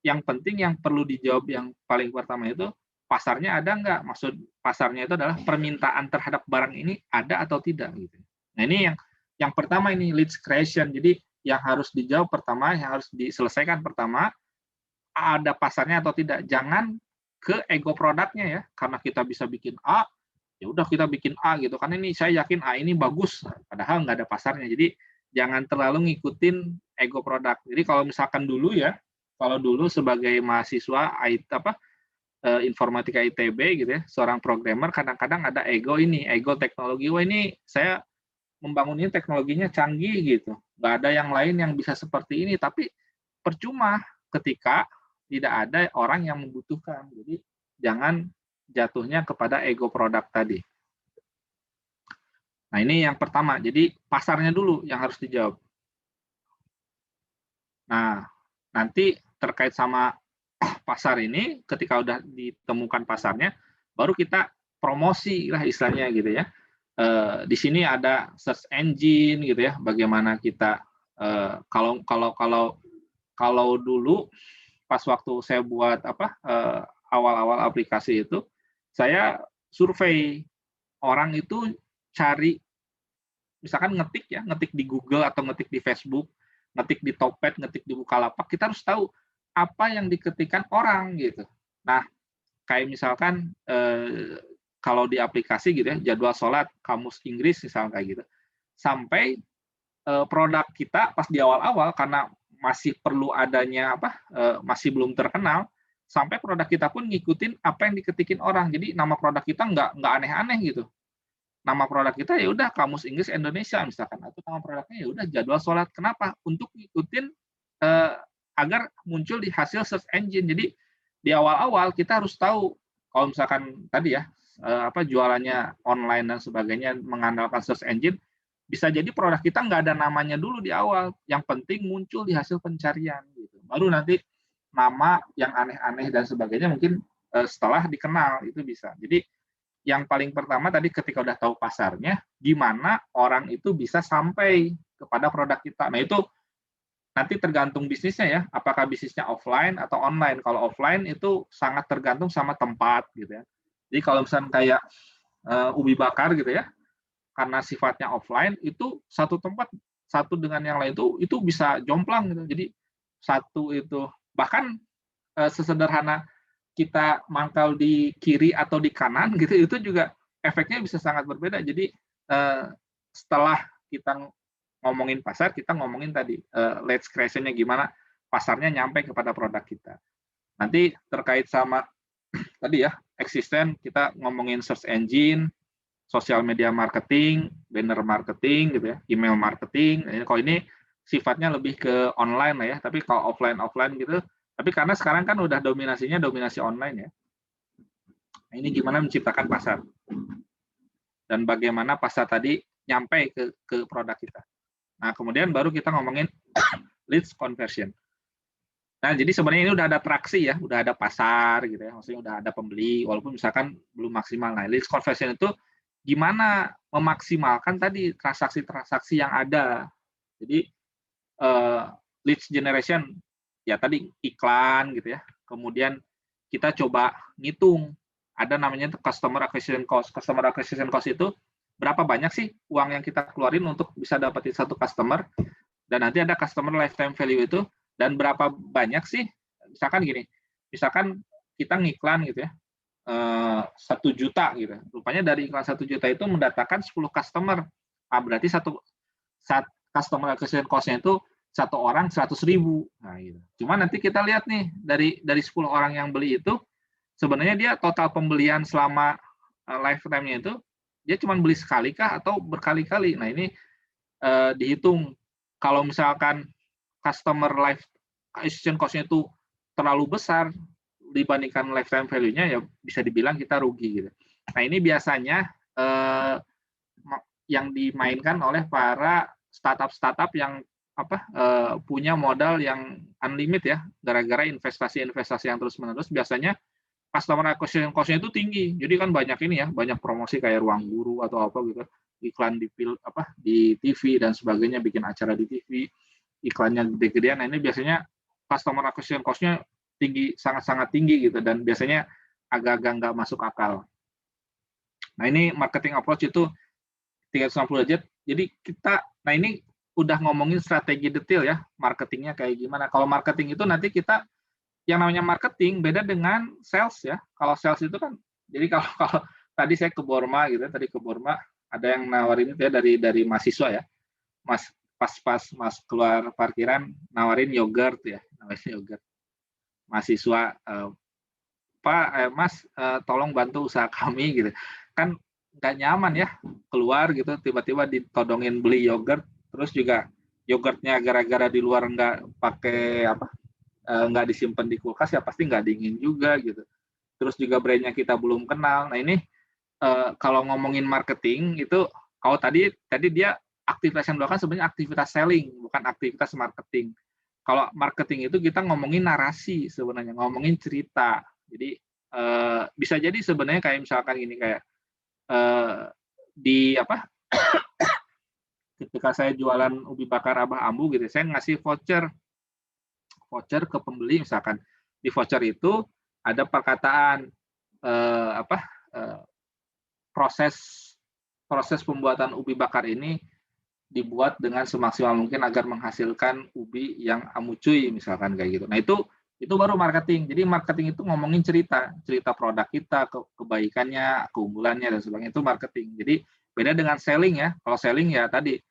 yang penting yang perlu dijawab yang paling pertama itu pasarnya ada nggak? Maksud pasarnya itu adalah permintaan terhadap barang ini ada atau tidak gitu. Nah ini yang pertama ini lead creation. Jadi yang harus dijawab pertama, yang harus diselesaikan pertama ada pasarnya atau tidak. Jangan ke ego produknya ya, karena kita bisa bikin A, ya udah kita bikin A gitu. Karena ini saya yakin A ini bagus, padahal nggak ada pasarnya. Jadi jangan terlalu ngikutin ego produk. Jadi kalau misalkan dulu ya, kalau dulu sebagai mahasiswa informatika ITB gitu ya, seorang programmer kadang-kadang ada ego ini, ego teknologi. Wah ini saya membangun ini teknologinya canggih gitu. Nggak ada yang lain yang bisa seperti ini, tapi percuma ketika tidak ada orang yang membutuhkan. Jadi jangan jatuhnya kepada ego produk tadi. Nah ini yang pertama, jadi pasarnya dulu yang harus dijawab. Nah nanti terkait sama pasar ini, ketika udah ditemukan pasarnya, baru kita promosi lah istilahnya gitu ya. Di sini ada search engine gitu ya, bagaimana kita kalau dulu pas waktu saya buat awal-awal aplikasi itu, saya survei orang itu cari, misalkan ngetik di Google atau ngetik di Facebook, ngetik di Tokped, ngetik di Bukalapak, kita harus tahu apa yang diketikkan orang gitu. Nah, kayak misalkan kalau di aplikasi gitu ya, jadwal sholat, kamus Inggris misalnya kayak gitu. Sampai produk kita pas di awal-awal karena masih perlu adanya masih belum terkenal, sampai produk kita pun ngikutin apa yang diketikin orang. Jadi nama produk kita nggak aneh-aneh gitu. Nama produk kita ya udah kamus Inggris Indonesia misalkan, atau nama produknya ya udah jadwal sholat. Kenapa? Untuk ngikutin agar muncul di hasil search engine. Jadi di awal-awal kita harus tahu kalau misalkan tadi ya jualannya online dan sebagainya mengandalkan search engine, bisa jadi produk kita nggak ada namanya dulu di awal. Yang penting muncul di hasil pencarian gitu. Baru nanti nama yang aneh-aneh dan sebagainya mungkin setelah dikenal itu bisa. Jadi yang paling pertama tadi ketika udah tahu pasarnya, gimana orang itu bisa sampai kepada produk kita. Nah itu nanti tergantung bisnisnya ya, apakah bisnisnya offline atau online. Kalau offline itu sangat tergantung sama tempat gitu ya. Jadi kalau misalnya kayak ubi bakar gitu ya, karena sifatnya offline itu satu tempat satu dengan yang lain itu bisa jomplang gitu. Jadi satu itu bahkan sesederhana kita mangkal di kiri atau di kanan gitu, itu juga efeknya bisa sangat berbeda. Jadi setelah kita ngomongin pasar, kita ngomongin tadi lead creation-nya gimana pasarnya nyampe kepada produk kita. Nanti terkait sama tadi ya, eksisten kita ngomongin search engine, social media marketing, banner marketing gitu ya, email marketing. Kalau ini sifatnya lebih ke online lah ya, tapi kalau offline gitu, tapi karena sekarang kan udah dominasi online ya. Nah, ini gimana menciptakan pasar dan bagaimana pasar tadi nyampe ke produk kita. Nah, kemudian baru kita ngomongin leads conversion. Nah, jadi sebenarnya ini udah ada traksi ya, udah ada pasar gitu ya, maksudnya udah ada pembeli, walaupun misalkan belum maksimal. Nah, leads conversion itu gimana memaksimalkan tadi transaksi-transaksi yang ada. Jadi leads generation ya tadi iklan gitu ya. Kemudian kita coba ngitung, ada namanya customer acquisition cost. Customer acquisition cost itu berapa banyak sih uang yang kita keluarin untuk bisa dapetin satu customer, dan nanti ada customer lifetime value itu, dan berapa banyak sih, misalkan gini, misalkan kita ngiklan gitu ya, 1 juta gitu. Rupanya dari iklan 1 juta itu mendatangkan 10 customer. Berarti satu customer acquisition cost-nya itu 1 orang 100.000. Nah, gitu. Cuma nanti kita lihat nih dari 10 orang yang beli itu sebenarnya dia total pembelian selama lifetime-nya itu dia cuma beli sekali kah atau berkali-kali. Nah, ini dihitung kalau misalkan customer life acquisition cost-nya itu terlalu besar dibandingkan lifetime value-nya, ya bisa dibilang kita rugi gitu. Nah, ini biasanya yang dimainkan oleh para startup yang punya modal yang unlimited ya, gara-gara investasi yang terus-menerus, biasanya customer acquisition cost-nya itu tinggi. Jadi kan banyak ini ya, banyak promosi kayak ruang guru atau apa gitu, iklan di TV dan sebagainya, bikin acara di TV, iklannya gede-gedean. Nah, ini biasanya customer acquisition cost-nya tinggi, sangat-sangat tinggi gitu, dan biasanya agak-agak nggak masuk akal. Nah, ini marketing approach itu 360 derajat. Jadi nah ini udah ngomongin strategi detail ya, marketingnya kayak gimana. Kalau marketing itu nanti kita, yang namanya marketing beda dengan sales ya. Kalau sales itu kan, jadi kalau tadi saya ke Borma gitu, ada yang nawarin itu ya dari mahasiswa ya, pas mas keluar parkiran nawarin yogurt ya, mahasiswa, Pak, Mas, tolong bantu usaha kami gitu. Kan nggak nyaman ya keluar gitu, tiba-tiba ditodongin beli yogurt, terus juga yogurtnya gara-gara di luar nggak pakai nggak disimpan di kulkas, ya pasti nggak dingin juga gitu. Terus juga brandnya kita belum kenal. Nah, ini kalau ngomongin marketing itu, kalau tadi dia aktivitas yang dilakukan sebenarnya aktivitas selling, bukan aktivitas marketing. Kalau marketing itu kita ngomongin narasi sebenarnya, ngomongin cerita. Jadi bisa jadi sebenarnya kayak misalkan gini, kayak ketika saya jualan ubi bakar Abah Ambu gitu, saya ngasih voucher ke pembeli, misalkan di voucher itu ada perkataan proses pembuatan ubi bakar ini dibuat dengan semaksimal mungkin agar menghasilkan ubi yang amucuy, misalkan kayak gitu. Nah, itu baru marketing. Jadi marketing itu ngomongin cerita produk kita, kebaikannya, keunggulannya dan sebagainya, itu marketing. Jadi beda dengan selling ya. Kalau selling ya tadi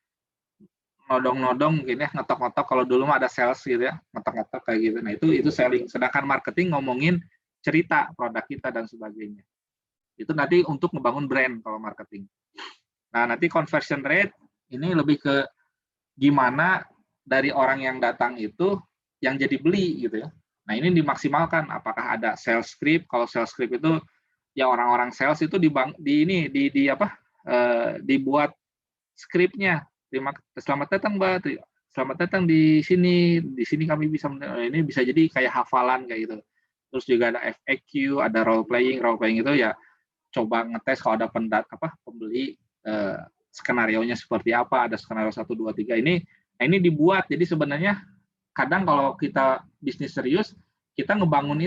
nodong-nodong mungkin ya, ngetok-ngetok. Kalau dulu mah ada sales gitu ya, ngetok-ngetok kayak gitu. Nah, itu selling. Sedangkan marketing ngomongin cerita produk kita dan sebagainya. Itu nanti untuk membangun brand kalau marketing. Nah, nanti conversion rate ini lebih ke gimana dari orang yang datang itu yang jadi beli gitu ya. Nah, ini dimaksimalkan. Apakah ada sales script? Kalau sales script itu ya orang-orang sales itu dibuat skripnya. Selamat datang Mbak, selamat datang di sini kami bisa, ini bisa jadi kayak hafalan kayak gitu. Terus juga ada FAQ, ada role playing itu ya coba ngetes kalau ada pembeli, skenario-nya seperti apa, ada skenario 1, 2, 3 ini. Nah, ini dibuat. Jadi sebenarnya kadang kalau kita bisnis serius, kita ngebangun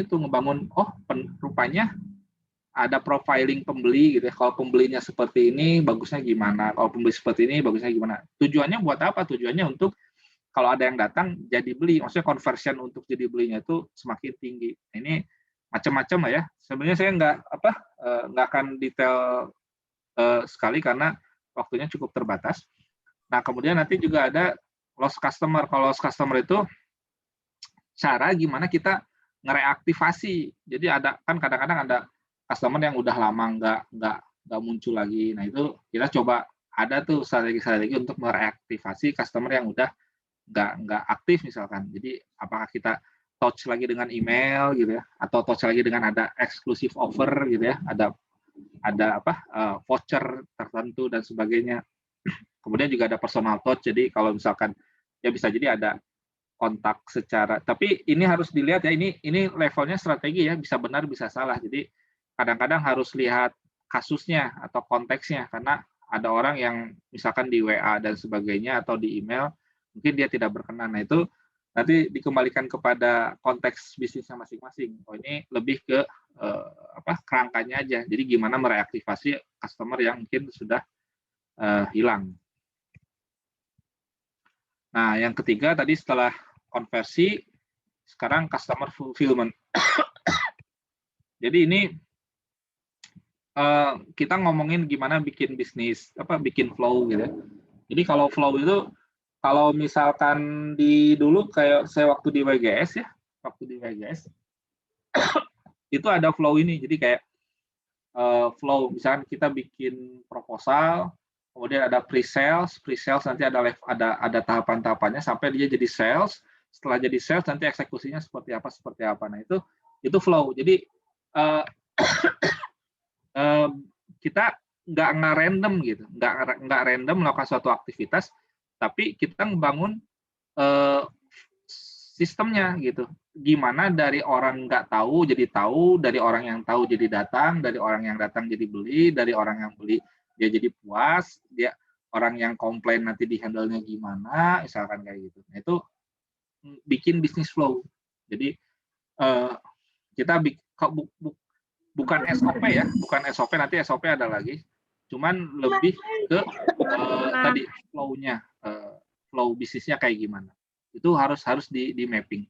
rupanya ada profiling pembeli gitu ya. Kalau pembelinya seperti ini, bagusnya gimana? Kalau pembeli seperti ini, bagusnya gimana? Tujuannya buat apa? Tujuannya untuk kalau ada yang datang jadi beli, maksudnya conversion untuk jadi belinya itu semakin tinggi. Nah, ini macam-macam lah ya. Sebenarnya saya nggak akan detail sekali karena waktunya cukup terbatas. Nah, kemudian nanti juga ada lost customer. Kalau lost customer itu cara gimana kita ngereaktivasi. Jadi kadang-kadang ada customer yang udah lama nggak muncul lagi. Nah, itu kita coba ada tuh strategi untuk mereaktivasi customer yang udah nggak aktif misalkan. Jadi apakah kita touch lagi dengan email gitu ya, atau touch lagi dengan ada exclusive offer gitu ya, ada voucher tertentu dan sebagainya. Kemudian juga ada personal touch. Jadi kalau misalkan ya bisa jadi ada kontak secara, tapi ini harus dilihat ya, ini levelnya strategi ya, bisa benar bisa salah. Jadi kadang-kadang harus lihat kasusnya atau konteksnya, karena ada orang yang misalkan di WA dan sebagainya atau di email mungkin dia tidak berkenan. Nah, itu nanti dikembalikan kepada konteks bisnisnya masing-masing. Oh, ini lebih ke kerangkanya aja. Jadi gimana mereaktivasi customer yang mungkin sudah hilang. Nah, yang ketiga tadi setelah konversi, sekarang customer fulfillment. Jadi ini kita ngomongin gimana bikin bisnis, bikin flow gitu. Jadi kalau flow itu, kalau misalkan dulu kayak saya waktu di WGS ya, itu ada flow ini. Jadi kayak flow, misalkan kita bikin proposal, kemudian ada pre-sales nanti ada tahapan-tahapannya sampai dia jadi sales. Setelah jadi sales nanti eksekusinya seperti apa. Nah itu flow. Jadi kita nggak random gitu, nggak random melakukan suatu aktivitas, tapi kita membangun sistemnya gitu. Gimana dari orang nggak tahu jadi tahu, dari orang yang tahu jadi datang, dari orang yang datang jadi beli, dari orang yang beli dia jadi puas, dia orang yang komplain nanti dihandle-nya gimana, misalkan kayak gitu. Nah itu bikin bisnis flow. Jadi kita bukan SOP ya, bukan SOP, nanti SOP ada lagi. Cuman lebih ke tadi flow-nya, flow bisnisnya kayak gimana. Itu harus di mapping.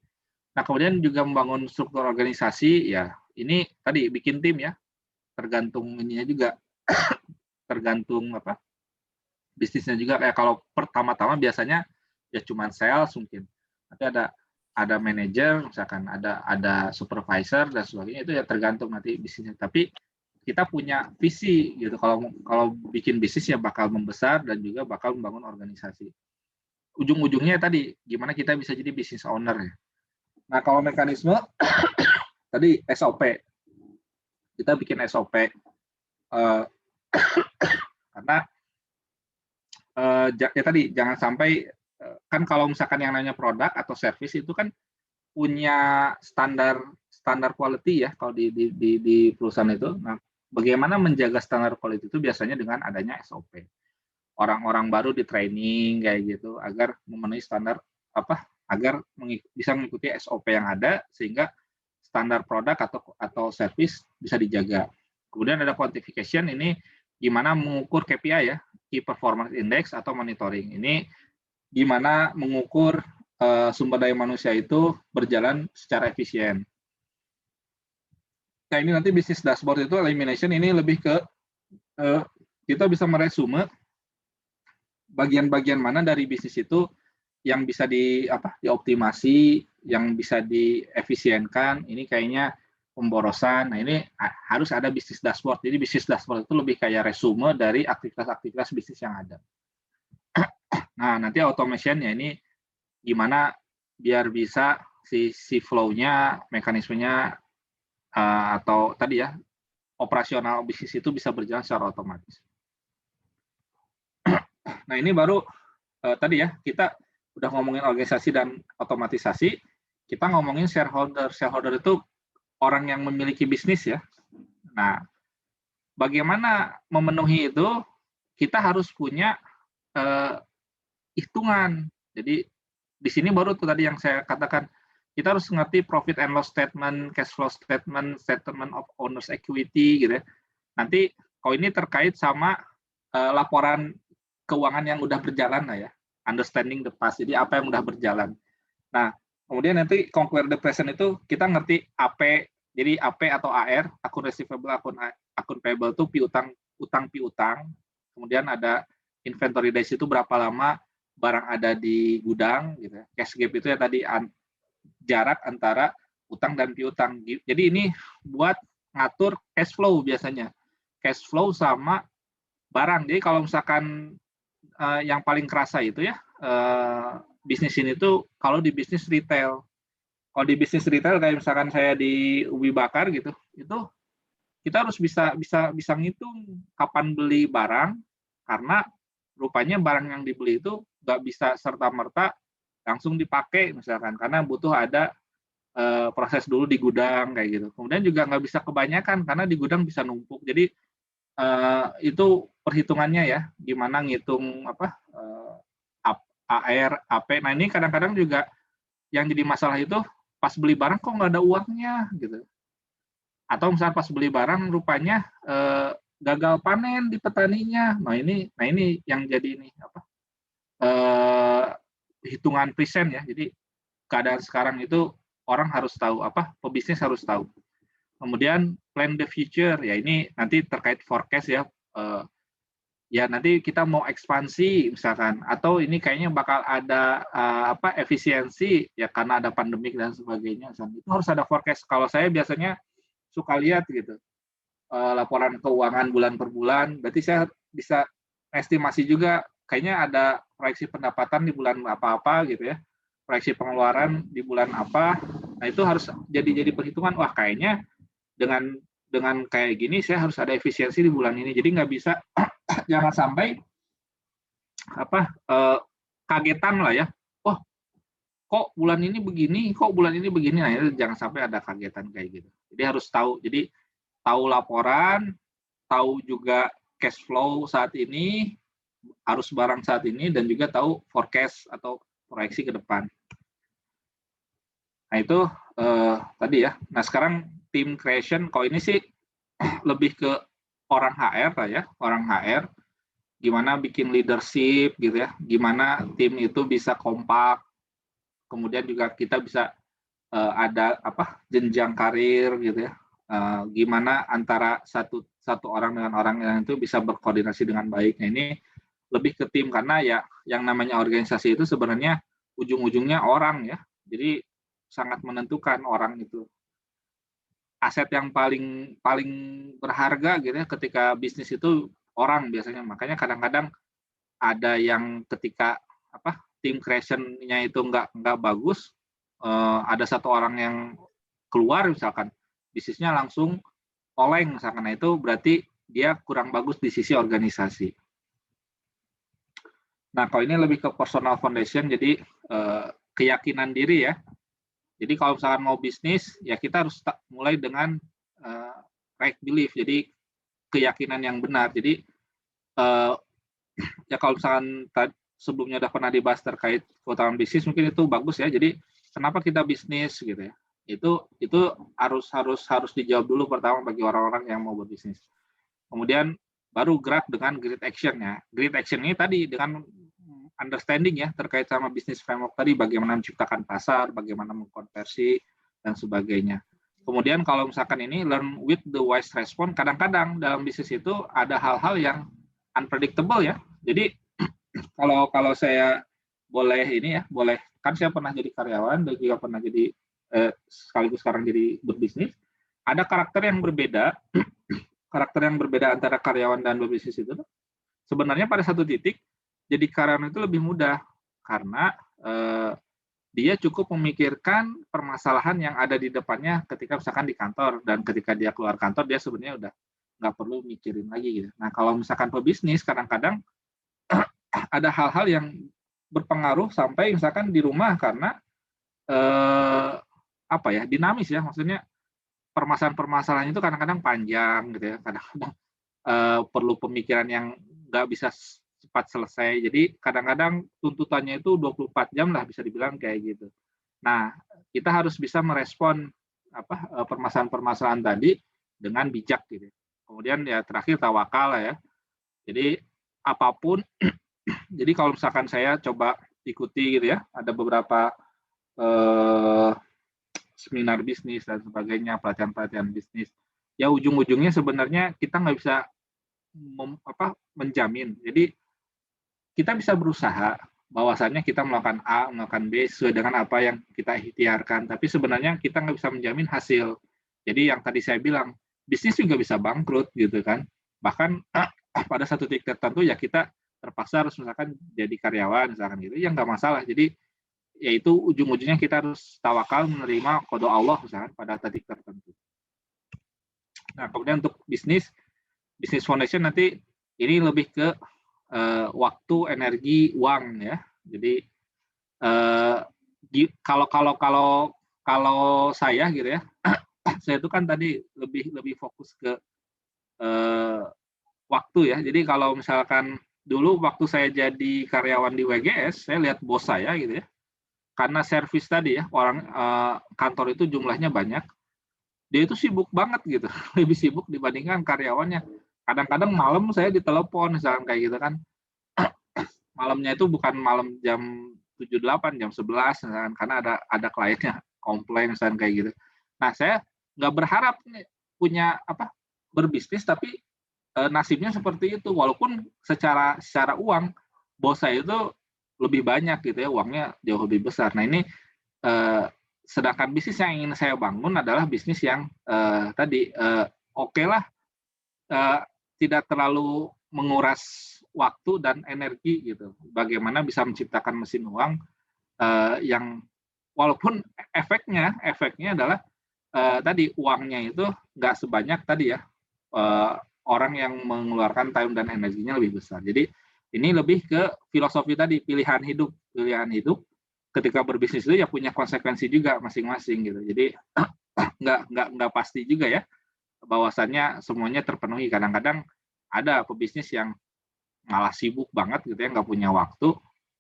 Nah, kemudian juga membangun struktur organisasi, ya ini tadi bikin tim ya, tergantung ininya juga, tergantung bisnisnya juga. Kayak kalau pertama-tama biasanya ya cuman sales mungkin, nanti ada manajer, misalkan ada supervisor dan sebagainya, itu ya tergantung nanti bisnisnya. Tapi kita punya visi gitu, kalau bikin bisnis ya bakal membesar dan juga bakal membangun organisasi. Ujung-ujungnya tadi gimana kita bisa jadi business owner ya. Nah, kalau mekanisme tadi SOP, kita bikin SOP karena ya tadi jangan sampai kan kalau misalkan yang namanya produk atau service itu kan punya standar quality ya kalau di perusahaan itu. Nah, bagaimana menjaga standar quality itu biasanya dengan adanya SOP. Orang-orang baru di training kayak gitu agar memenuhi standar agar bisa mengikuti SOP yang ada sehingga standar produk atau service bisa dijaga. Kemudian ada quantification, ini gimana mengukur KPI ya, Key Performance Index atau monitoring. Ini gimana mengukur sumber daya manusia itu berjalan secara efisien. Nah, ini nanti bisnis dashboard itu elimination, ini lebih ke kita bisa meresume bagian-bagian mana dari bisnis itu yang bisa dioptimasi, yang bisa diefisienkan. Ini kayaknya pemborosan. Nah, ini harus ada bisnis dashboard. Jadi bisnis dashboard itu lebih kayak resume dari aktivitas-aktivitas bisnis yang ada. Nah, nanti automation-nya ini gimana biar bisa si flow-nya, mekanismenya atau tadi ya operasional bisnis itu bisa berjalan secara otomatis. Nah, ini baru tadi ya, kita udah ngomongin organisasi dan otomatisasi, kita ngomongin shareholder. Shareholder itu orang yang memiliki bisnis ya. Nah, bagaimana memenuhi itu, kita harus punya hitungan. Jadi di sini baru tuh tadi yang saya katakan, kita harus ngerti profit and loss statement, cash flow statement, statement of owner's equity gitu ya. Nanti kalau ini terkait sama laporan keuangan yang udah berjalan lah ya, understanding the past, jadi apa yang udah berjalan. Nah, kemudian nanti conquer the present itu kita ngerti AP, jadi AP atau AR, akun receivable, akun payable itu utang piutang, kemudian ada inventory days itu berapa lama barang ada di gudang, gitu. Cash gap itu ya tadi jarak antara utang dan piutang. Jadi ini buat ngatur cash flow biasanya, cash flow sama barang. Jadi kalau misalkan yang paling kerasa itu ya bisnis ini tuh kalau di bisnis retail. Kalau di bisnis retail kayak misalkan saya di Ubi Bakar gitu, itu kita harus bisa ngitung kapan beli barang, karena rupanya barang yang dibeli itu nggak bisa serta-merta langsung dipakai misalkan, karena butuh ada proses dulu di gudang kayak gitu. Kemudian juga nggak bisa kebanyakan karena di gudang bisa numpuk. Jadi itu perhitungannya ya, gimana ngitung AR, AP. Nah, ini kadang-kadang juga yang jadi masalah itu pas beli barang kok nggak ada uangnya gitu. Atau misalnya pas beli barang rupanya gagal panen di petaninya. Nah ini yang jadi ini hitungan present ya. Jadi keadaan sekarang itu orang harus tahu, pebisnis harus tahu. Kemudian plan the future, ya ini nanti terkait forecast ya. Ya nanti kita mau ekspansi misalkan, atau ini kayaknya bakal ada efisiensi ya karena ada pandemik dan sebagainya. Itu harus ada forecast. Kalau saya biasanya suka lihat gitu laporan keuangan bulan per bulan, berarti saya bisa estimasi juga kayaknya ada proyeksi pendapatan di bulan apa-apa gitu ya, proyeksi pengeluaran di bulan apa. Nah itu harus jadi perhitungan. Wah kayaknya dengan kayak gini saya harus ada efisiensi di bulan ini. Jadi nggak bisa jangan sampai kagetan lah ya. Oh kok bulan ini begini, kok bulan ini begini. Nah itu jangan sampai ada kagetan kayak gitu. Jadi harus tahu. Jadi tahu laporan, tahu juga cash flow saat ini, arus barang saat ini, dan juga tahu forecast atau proyeksi ke depan. Nah itu tadi ya. Nah sekarang team creation, kalau ini sih lebih ke orang HR lah ya, orang HR. Gimana bikin leadership gitu ya, gimana tim itu bisa kompak. Kemudian juga kita bisa ada jenjang karir gitu ya. Gimana antara satu orang dengan orang yang itu bisa berkoordinasi dengan baik. Nah ini lebih ke tim karena ya yang namanya organisasi itu sebenarnya ujung-ujungnya orang ya. Jadi sangat menentukan orang itu. Aset yang paling berharga gitu ya ketika bisnis itu orang biasanya. Makanya kadang-kadang ada yang ketika tim creation-nya itu nggak bagus, ada satu orang yang keluar misalkan bisnisnya langsung oleng misalkan. Nah itu berarti dia kurang bagus di sisi organisasi. Nah kalau ini lebih ke personal foundation, jadi keyakinan diri ya. Jadi kalau misalkan mau bisnis, ya kita harus mulai dengan right belief, jadi keyakinan yang benar. Jadi ya kalau misalkan sebelumnya udah pernah dibahas terkait keutamaan bisnis, mungkin itu bagus ya. Jadi kenapa kita bisnis gitu ya? Itu harus dijawab dulu pertama bagi orang-orang yang mau berbisnis. Kemudian baru gerak dengan great action ya. Great action ini tadi dengan understanding ya terkait sama bisnis framework tadi, bagaimana menciptakan pasar, bagaimana mengkonversi dan sebagainya. Kemudian kalau misalkan ini learn with the wise response, kadang-kadang dalam bisnis itu ada hal-hal yang unpredictable ya. Jadi kalau saya boleh ini ya, boleh kan saya pernah jadi karyawan dan juga pernah jadi sekaligus sekarang jadi berbisnis. Ada karakter yang berbeda, antara karyawan dan berbisnis itu. Sebenarnya pada satu titik jadi karyawan itu lebih mudah karena dia cukup memikirkan permasalahan yang ada di depannya ketika misalkan di kantor, dan ketika dia keluar kantor dia sebenarnya udah nggak perlu mikirin lagi gitu. Nah kalau misalkan pebisnis kadang-kadang ada hal-hal yang berpengaruh sampai misalkan di rumah karena dinamis ya, maksudnya permasalahan itu kadang-kadang panjang gitu ya, kadang-kadang perlu pemikiran yang nggak bisa cepat selesai. Jadi kadang-kadang tuntutannya itu 24 jam lah bisa dibilang kayak gitu. Nah, kita harus bisa merespon permasalahan-permasalahan tadi dengan bijak gitu. Kemudian ya terakhir tawakal lah ya. Jadi apapun jadi kalau misalkan saya coba ikuti gitu ya, ada beberapa seminar bisnis dan sebagainya, pelatihan-pelatihan bisnis. Ya ujung-ujungnya sebenarnya kita nggak bisa menjamin. Jadi kita bisa berusaha bahwasannya kita melakukan A, melakukan B sesuai dengan apa yang kita ikhtiarkan. Tapi sebenarnya kita nggak bisa menjamin hasil. Jadi yang tadi saya bilang, bisnis juga bisa bangkrut gitu kan. Bahkan pada satu titik tertentu ya kita terpaksa harus misalkan jadi karyawan misalkan gitu, ya nggak masalah. Jadi yaitu ujung-ujungnya kita harus tawakal menerima qada Allah misalkan pada titik tertentu. Nah kemudian untuk bisnis foundation nanti ini lebih ke waktu, energi, uang ya. Jadi kalau saya gitu ya, saya itu kan tadi lebih fokus ke waktu ya. Jadi kalau misalkan dulu waktu saya jadi karyawan di WGS, saya lihat bos saya gitu ya. Karena servis tadi ya, orang kantor itu jumlahnya banyak, dia itu sibuk banget gitu, lebih sibuk dibandingkan karyawannya. Kadang-kadang malam saya ditelepon misalkan kayak gitu kan. Malamnya itu bukan malam jam 7-8, jam 11 misalkan, karena ada kliennya komplain misalkan kayak gitu. Nah, saya nggak berharap nih punya berbisnis, tapi nasibnya seperti itu. Walaupun secara uang bos saya itu lebih banyak gitu ya, uangnya jauh lebih besar. Nah ini sedangkan bisnis yang ingin saya bangun adalah bisnis yang oke lah, tidak terlalu menguras waktu dan energi gitu. Bagaimana bisa menciptakan mesin uang yang walaupun efeknya adalah tadi uangnya itu nggak sebanyak tadi ya orang yang mengeluarkan time dan energinya lebih besar. Jadi ini lebih ke filosofi tadi, pilihan hidup ketika berbisnis itu ya punya konsekuensi juga masing-masing gitu. Jadi nggak pasti juga ya bahwasannya semuanya terpenuhi. Kadang-kadang ada pebisnis yang malah sibuk banget gitu ya, nggak punya waktu,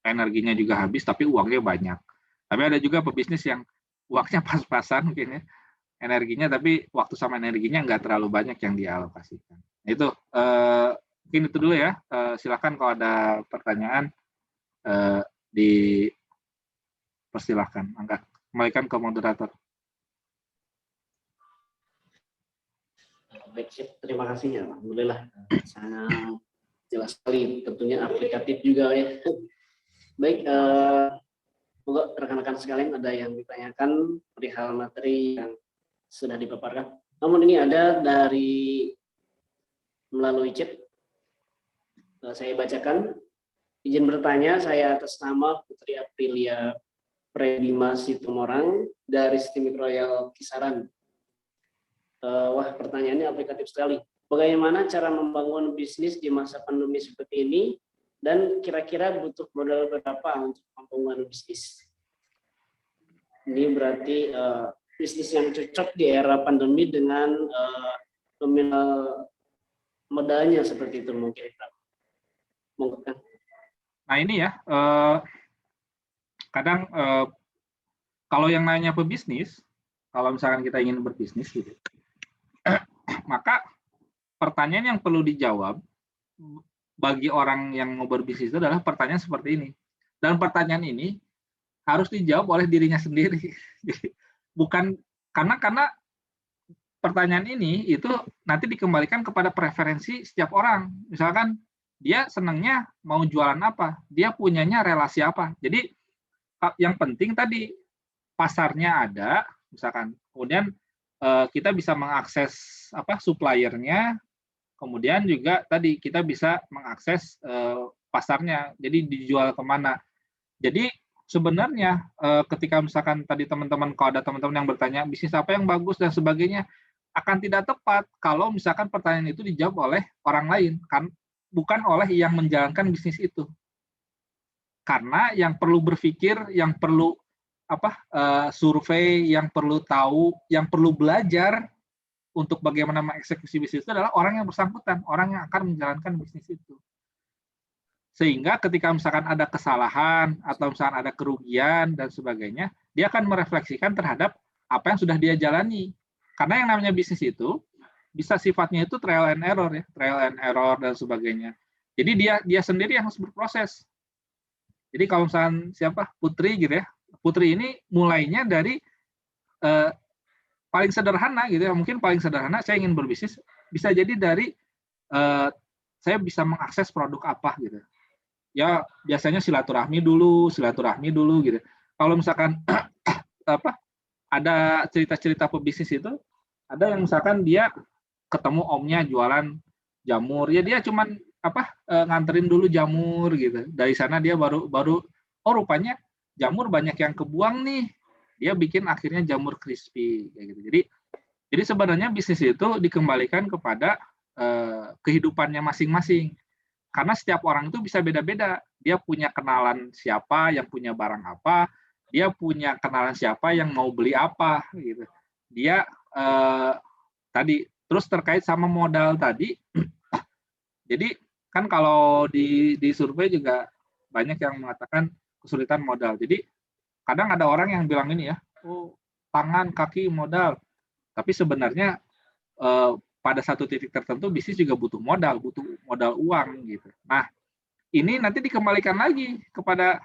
energinya juga habis tapi uangnya banyak. Tapi ada juga pebisnis yang uangnya pas-pasan mungkin ya, energinya tapi waktu sama energinya nggak terlalu banyak yang dialokasikan. Nah, itu mungkin itu dulu ya. Silakan kalau ada pertanyaan dipersilahkan. Angga, kembalikan ke moderator. Baik, terima kasih ya, alhamdulillah sangat jelas sekali, tentunya aplikatif juga ya. Baik, semoga rekan-rekan sekalian ada yang ditanyakan perihal materi yang sudah dipaparkan. Namun ini ada dari melalui chat, saya bacakan. Izin bertanya, saya atas nama Putri Aprilia Predima Situmorang dari Sistemik Royal Kisaran. Wah, pertanyaannya aplikatif sekali. Bagaimana cara membangun bisnis di masa pandemi seperti ini, dan kira-kira butuh modal berapa untuk membangun bisnis? Ini berarti bisnis yang cocok di era pandemi dengan nominal modalnya seperti itu mungkin. Nah ini ya, kadang kalau yang nanya pebisnis, kalau misalkan kita ingin berbisnis gitu, maka pertanyaan yang perlu dijawab bagi orang yang mau berbisnis itu adalah pertanyaan seperti ini. Dan pertanyaan ini harus dijawab oleh dirinya sendiri. Bukan karena pertanyaan ini itu nanti dikembalikan kepada preferensi setiap orang. Misalkan dia senangnya mau jualan apa, dia punyanya relasi apa. Jadi yang penting tadi pasarnya ada, misalkan. Kemudian kita bisa mengakses suppliernya, kemudian juga tadi kita bisa mengakses pasarnya, jadi dijual kemana. Jadi sebenarnya ketika misalkan tadi teman-teman, kalau ada teman-teman yang bertanya bisnis apa yang bagus dan sebagainya, akan tidak tepat kalau misalkan pertanyaan itu dijawab oleh orang lain, kan bukan oleh yang menjalankan bisnis itu. Karena yang perlu berpikir, yang perlu survei, yang perlu tahu, yang perlu belajar untuk bagaimana mengeksekusi bisnis itu adalah orang yang bersangkutan, orang yang akan menjalankan bisnis itu. Sehingga ketika misalkan ada kesalahan atau misalkan ada kerugian dan sebagainya, dia akan merefleksikan terhadap apa yang sudah dia jalani. Karena yang namanya bisnis itu bisa sifatnya itu trial and error ya, trial and error dan sebagainya. Jadi dia sendiri yang harus berproses. Jadi kalau misalkan Putri gitu ya, Putri ini mulainya dari paling sederhana gitu ya, mungkin paling sederhana saya ingin berbisnis, bisa jadi dari saya bisa mengakses produk apa gitu. Ya biasanya silaturahmi dulu gitu. Kalau misalkan ada cerita-cerita pebisnis itu, ada yang misalkan dia ketemu omnya jualan jamur, ya dia cuman nganterin dulu jamur gitu. Dari sana dia baru oh rupanya jamur banyak yang kebuang nih. Dia bikin akhirnya jamur crispy kayak gitu. Jadi sebenarnya bisnis itu dikembalikan kepada kehidupannya masing-masing. Karena setiap orang itu bisa beda-beda. Dia punya kenalan siapa yang punya barang apa, dia punya kenalan siapa yang mau beli apa gitu. Dia tadi terus terkait sama modal tadi. Jadi kan kalau di survei juga banyak yang mengatakan kesulitan modal. Jadi kadang ada orang yang bilang ini ya, oh tangan, kaki, modal. Tapi sebenarnya pada satu titik tertentu bisnis juga butuh modal uang gitu. Nah, ini nanti dikembalikan lagi kepada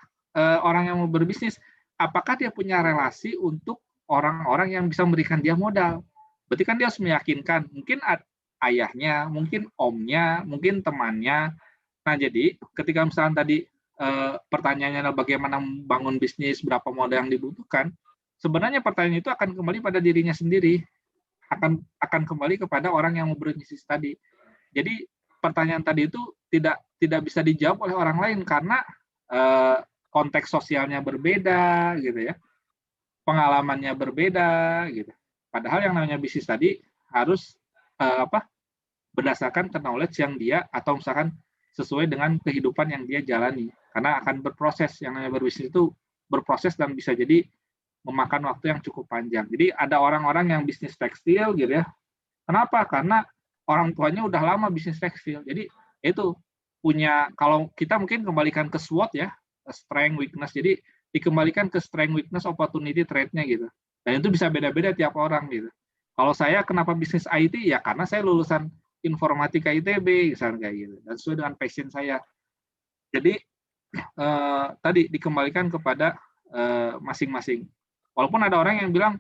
orang yang mau berbisnis. Apakah dia punya relasi untuk orang-orang yang bisa memberikan dia modal? Berarti kan dia harus meyakinkan, mungkin ayahnya, mungkin omnya, mungkin temannya. Nah, jadi ketika misalnya tadi pertanyaannya adalah bagaimana membangun bisnis, berapa modal yang dibutuhkan, sebenarnya pertanyaan itu akan kembali pada dirinya sendiri, akan kembali kepada orang yang mau berbisnis tadi. Jadi pertanyaan tadi itu tidak bisa dijawab oleh orang lain karena konteks sosialnya berbeda, gitu ya, pengalamannya berbeda, gitu. Padahal yang namanya bisnis tadi harus berdasarkan knowledge yang dia atau misalkan sesuai dengan kehidupan yang dia jalani. Karena akan berproses, yang namanya berbisnis itu berproses dan bisa jadi memakan waktu yang cukup panjang. Jadi ada orang-orang yang bisnis tekstil gitu ya. Kenapa? Karena orang tuanya udah lama bisnis tekstil. Jadi itu punya, kalau kita mungkin kembalikan ke SWOT ya, strength, weakness. Jadi dikembalikan ke strength, weakness, opportunity, trade-nya gitu. Dan itu bisa beda-beda tiap orang gitu. Kalau saya kenapa bisnis IT? Ya karena saya lulusan informatika ITB, misalnya kayak gitu. Dan sesuai dengan passion saya. Jadi tadi dikembalikan kepada masing-masing. Walaupun ada orang yang bilang,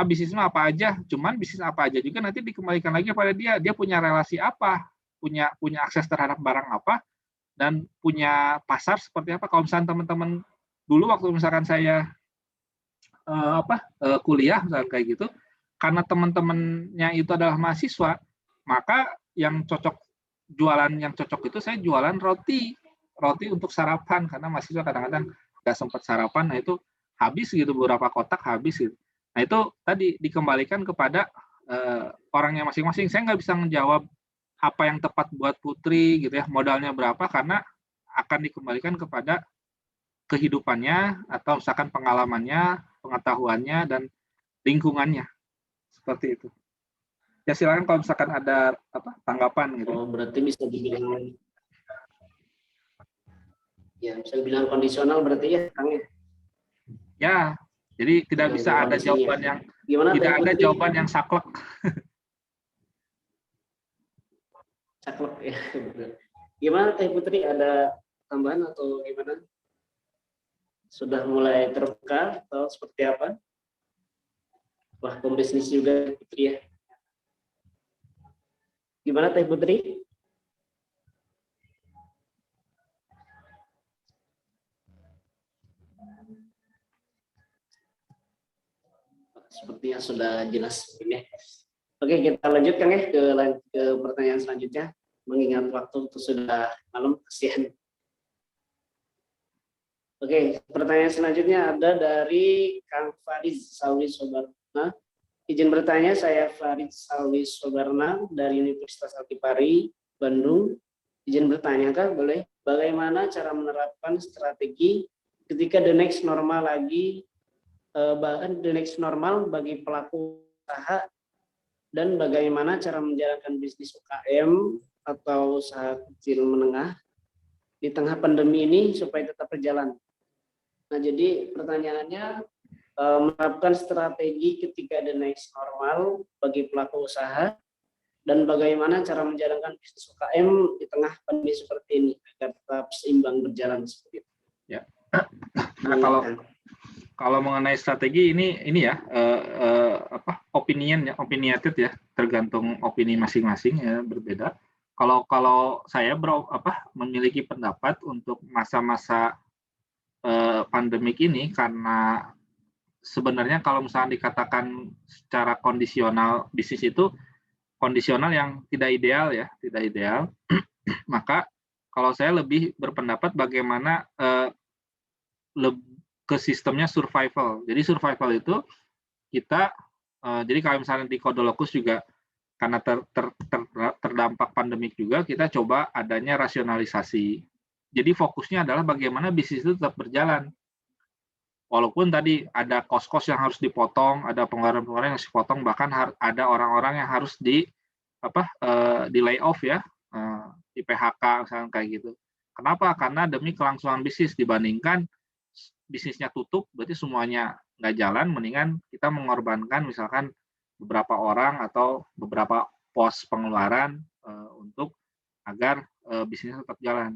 bisnis apa aja, cuman bisnis apa aja juga nanti dikembalikan lagi pada dia punya relasi apa, punya akses terhadap barang apa, dan punya pasar seperti apa. Kalau misalnya teman-teman dulu waktu misalkan saya kuliah misalnya kayak gitu, karena teman-temannya itu adalah mahasiswa, maka yang cocok itu saya jualan roti untuk sarapan, karena mahasiswa kadang-kadang nggak sempat sarapan, nah itu habis gitu, beberapa kotak habis gitu. Nah itu tadi dikembalikan kepada orangnya masing-masing. Saya nggak bisa menjawab apa yang tepat buat Putri gitu ya, modalnya berapa, karena akan dikembalikan kepada kehidupannya atau misalkan pengalamannya, pengetahuannya, dan lingkungannya. Seperti itu. Ya silakan kalau misalkan ada tanggapan gitu. Oh, berarti bisa dibilang, ya bisa dibilang kondisional berarti ya, Kang ya? Ya, jadi tidak bisa ada jawaban yang jawaban yang saklek. Saklek ya. Gimana Teh Putri, ada tambahan atau gimana? Sudah mulai terbuka atau seperti apa? Wah, pembisnis juga Putri ya. Gimana Teh Putri? Sepertinya sudah jelas ini. Oke, kita lanjutkan ya ke pertanyaan selanjutnya. Mengingat waktu itu sudah malam, kasihan. Oke, pertanyaan selanjutnya ada dari Kang Farid Salwi Sobarna. Izin bertanya, saya Farid Salwi Sobarna dari Universitas Alkipari, Bandung. Izin bertanya, Kak, boleh? Bagaimana cara menerapkan strategi ketika the next normal bagi pelaku usaha, dan bagaimana cara menjalankan bisnis UKM atau usaha kecil menengah di tengah pandemi ini supaya tetap berjalan. Nah, jadi pertanyaannya, menerapkan strategi ketika the next normal bagi pelaku usaha, dan bagaimana cara menjalankan bisnis UKM di tengah pandemi seperti ini agar tetap seimbang berjalan seperti itu. Ya. Nah, kalau mengenai strategi ini ya opinionated ya, tergantung opini masing-masing ya, berbeda. Kalau saya memiliki pendapat untuk masa-masa pandemik ini, karena sebenarnya kalau misalnya dikatakan secara kondisional bisnis itu kondisional yang tidak ideal ya, tidak ideal. Maka kalau saya lebih berpendapat bagaimana ke sistemnya survival. Jadi survival itu kita jadi kalau misalnya di Kodolokus juga karena terdampak pandemik juga, kita coba adanya rasionalisasi. Jadi fokusnya adalah bagaimana bisnis itu tetap berjalan. Walaupun tadi ada kos-kos yang harus dipotong, ada pengeluaran-pengeluaran yang harus dipotong, bahkan ada orang-orang yang harus di layoff ya, di PHK misalnya kayak gitu. Kenapa? Karena demi kelangsungan bisnis, dibandingkan bisnisnya tutup, berarti semuanya nggak jalan, mendingan kita mengorbankan misalkan beberapa orang atau beberapa pos pengeluaran untuk agar bisnisnya tetap jalan.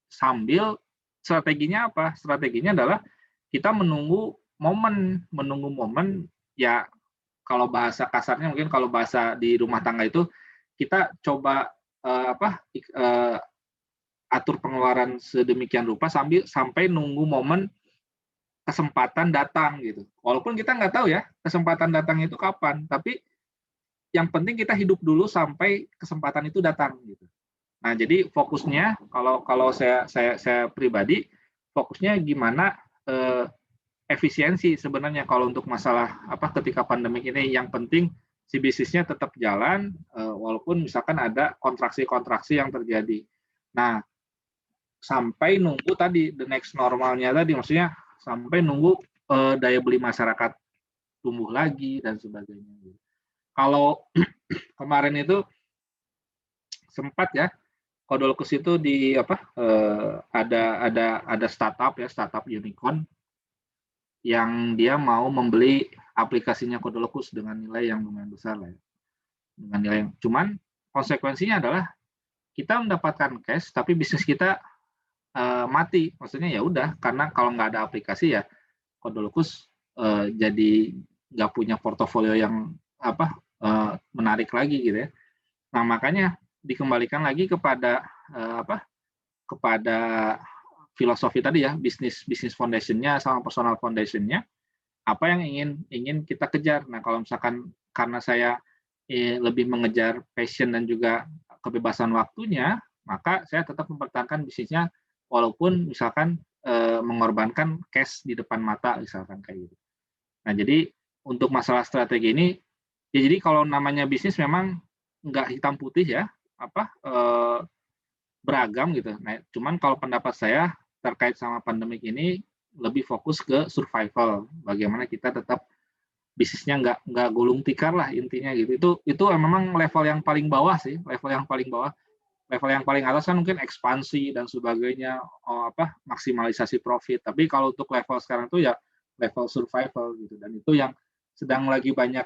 Sambil strateginya apa? Strateginya adalah kita menunggu momen ya, kalau bahasa kasarnya mungkin kalau bahasa di rumah tangga itu kita coba atur pengeluaran sedemikian rupa sampai nunggu momen kesempatan datang gitu. Walaupun kita nggak tahu ya kesempatan datang itu kapan, tapi yang penting kita hidup dulu sampai kesempatan itu datang gitu. Nah, jadi fokusnya kalau saya pribadi fokusnya gimana efisiensi sebenarnya kalau untuk masalah ketika pandemi ini yang penting si bisnisnya tetap jalan walaupun misalkan ada kontraksi-kontraksi yang terjadi. Nah, sampai nunggu tadi the next normalnya tadi maksudnya sampai nunggu daya beli masyarakat tumbuh lagi dan sebagainya. Kalau kemarin itu sempat ya Kodolkus itu di ada startup unicorn yang dia mau membeli aplikasinya Kodolkus dengan nilai yang lumayan besar lah ya. Dengan nilai yang cuman konsekuensinya adalah kita mendapatkan cash tapi bisnis kita mati, maksudnya ya udah karena kalau nggak ada aplikasi ya Kodolkus jadi nggak punya portofolio yang menarik lagi gitu ya. Nah makanya dikembalikan lagi kepada kepada filosofi tadi ya bisnis foundation-nya sama personal foundation-nya apa yang ingin kita kejar. Nah kalau misalkan karena saya lebih mengejar passion dan juga kebebasan waktunya, maka saya tetap mempertahankan bisnisnya walaupun misalkan mengorbankan cash di depan mata misalkan kayak gitu. Nah jadi untuk masalah strategi ini ya jadi kalau namanya bisnis memang nggak hitam putih ya beragam gitu. Nah cuman kalau pendapat saya terkait sama pandemik ini lebih fokus ke survival, bagaimana kita tetap bisnisnya nggak gulung tikar lah intinya gitu. Itu memang level yang paling bawah sih, level yang paling bawah. Level yang paling atas kan mungkin ekspansi dan sebagainya, maksimalisasi profit. Tapi kalau untuk level sekarang tuh ya level survival gitu. Dan itu yang sedang lagi banyak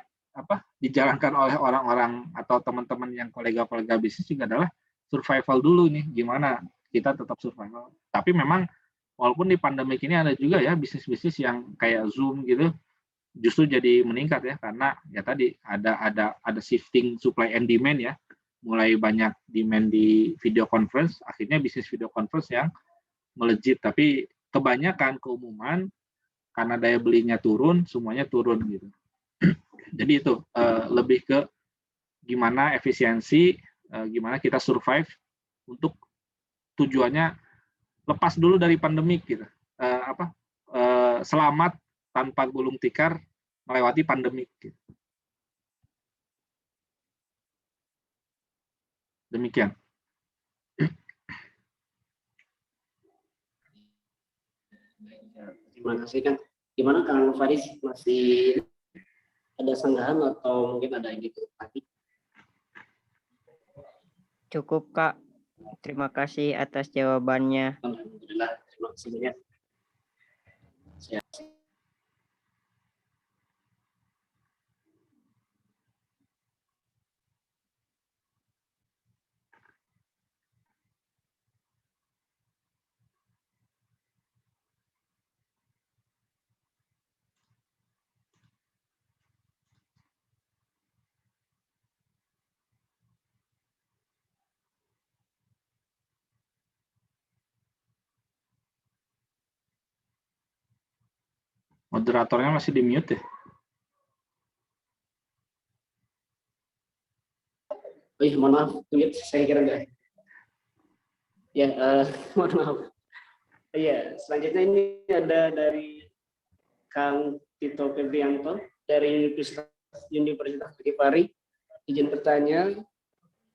dijalankan oleh orang-orang atau teman-teman yang kolega-kolega bisnis juga adalah survival dulu nih. Gimana kita tetap survival. Tapi memang walaupun di pandemi ini ada juga ya bisnis-bisnis yang kayak Zoom gitu justru jadi meningkat ya karena ya tadi ada shifting supply and demand ya. Mulai banyak demand di video conference, akhirnya bisnis video conference yang melejit. Tapi kebanyakan keumuman karena daya belinya turun, semuanya turun gitu. Jadi itu lebih ke gimana efisiensi, gimana kita survive untuk tujuannya lepas dulu dari pandemik gitu. Selamat tanpa gulung tikar melewati pandemik. Gitu. Demikian. Terima kasih kan. Gimana Kang Faris, masih ada sanggahan atau mungkin ada ini lagi? Cukup Kak. Terima kasih atas jawabannya. Alhamdulillah, terima kasih banyak. Moderatornya masih di mute ya? Oh iya, mohon maaf, saya kira enggak. Ya, mohon maaf. Iya, selanjutnya ini ada dari Kang Tito Febrianto dari Universitas Unipari. Izin bertanya,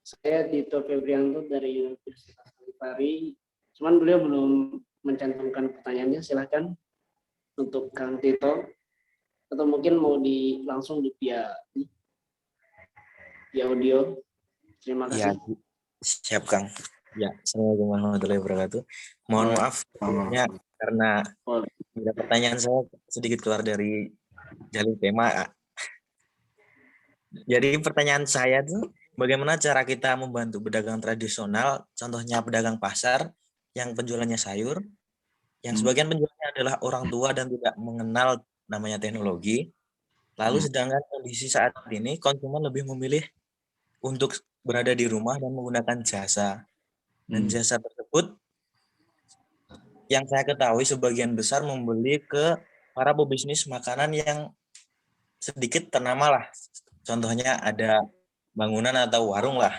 saya Tito Febrianto dari Universitas Unipari. Cuman beliau belum mencantumkan pertanyaannya, silakan untuk Kang Tito. Atau mungkin mau langsung di via audio. Terima kasih. Ya, siap Kang. Ya, assalamualaikum warahmatullahi wabarakatuh. Mohon maaf karena pertanyaan saya sedikit keluar dari jalur tema. Jadi pertanyaan saya tuh, bagaimana cara kita membantu pedagang tradisional, contohnya pedagang pasar yang penjualannya sayur, yang sebagian penjualnya adalah orang tua dan tidak mengenal namanya teknologi. Lalu sedangkan kondisi saat ini konsumen lebih memilih untuk berada di rumah dan menggunakan jasa. Dan jasa tersebut yang saya ketahui sebagian besar membeli ke para pebisnis makanan yang sedikit ternama lah. Contohnya ada bangunan atau warung lah.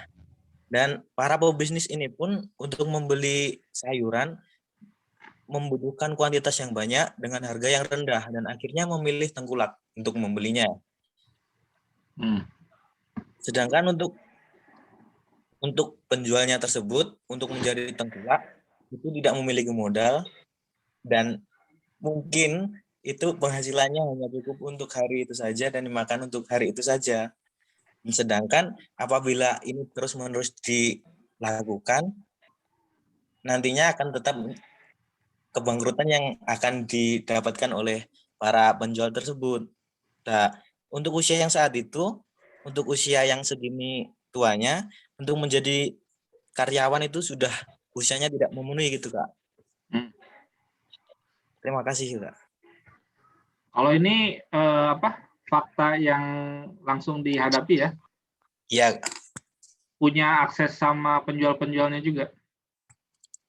Dan para pebisnis ini pun untuk membeli sayuran membutuhkan kuantitas yang banyak dengan harga yang rendah dan akhirnya memilih tengkulak untuk membelinya. Sedangkan untuk penjualnya tersebut untuk menjadi tengkulak itu tidak memiliki modal dan mungkin itu penghasilannya hanya cukup untuk hari itu saja dan dimakan untuk hari itu saja. Sedangkan apabila ini terus-menerus dilakukan, nantinya akan tetap kebangkrutan yang akan didapatkan oleh para penjual tersebut. Nah, untuk usia yang saat itu, untuk usia yang segini tuanya, untuk menjadi karyawan itu sudah usianya tidak memenuhi gitu, Kak. Terima kasih, Kak. Kalau ini fakta yang langsung dihadapi ya? Iya. Punya akses sama penjual-penjualnya juga?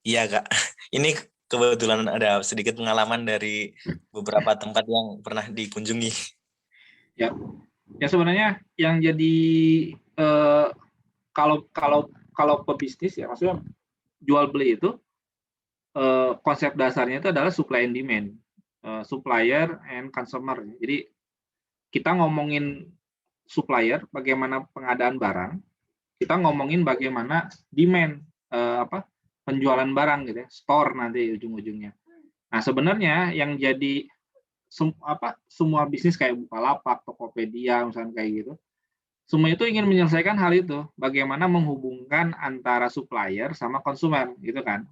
Iya, Kak. Ini kebetulan ada sedikit pengalaman dari beberapa tempat yang pernah dikunjungi. Ya sebenarnya yang jadi kalau pebisnis ya, maksudnya jual beli itu konsep dasarnya itu adalah supply and demand, supplier and consumer. Jadi kita ngomongin supplier, bagaimana pengadaan barang, kita ngomongin bagaimana demand, penjualan barang gitu ya, store nanti ujung-ujungnya. Nah sebenarnya yang jadi semua bisnis kayak Bukalapak, Tokopedia misalnya kayak gitu, semua itu ingin menyelesaikan hal itu, bagaimana menghubungkan antara supplier sama konsumen gitu kan.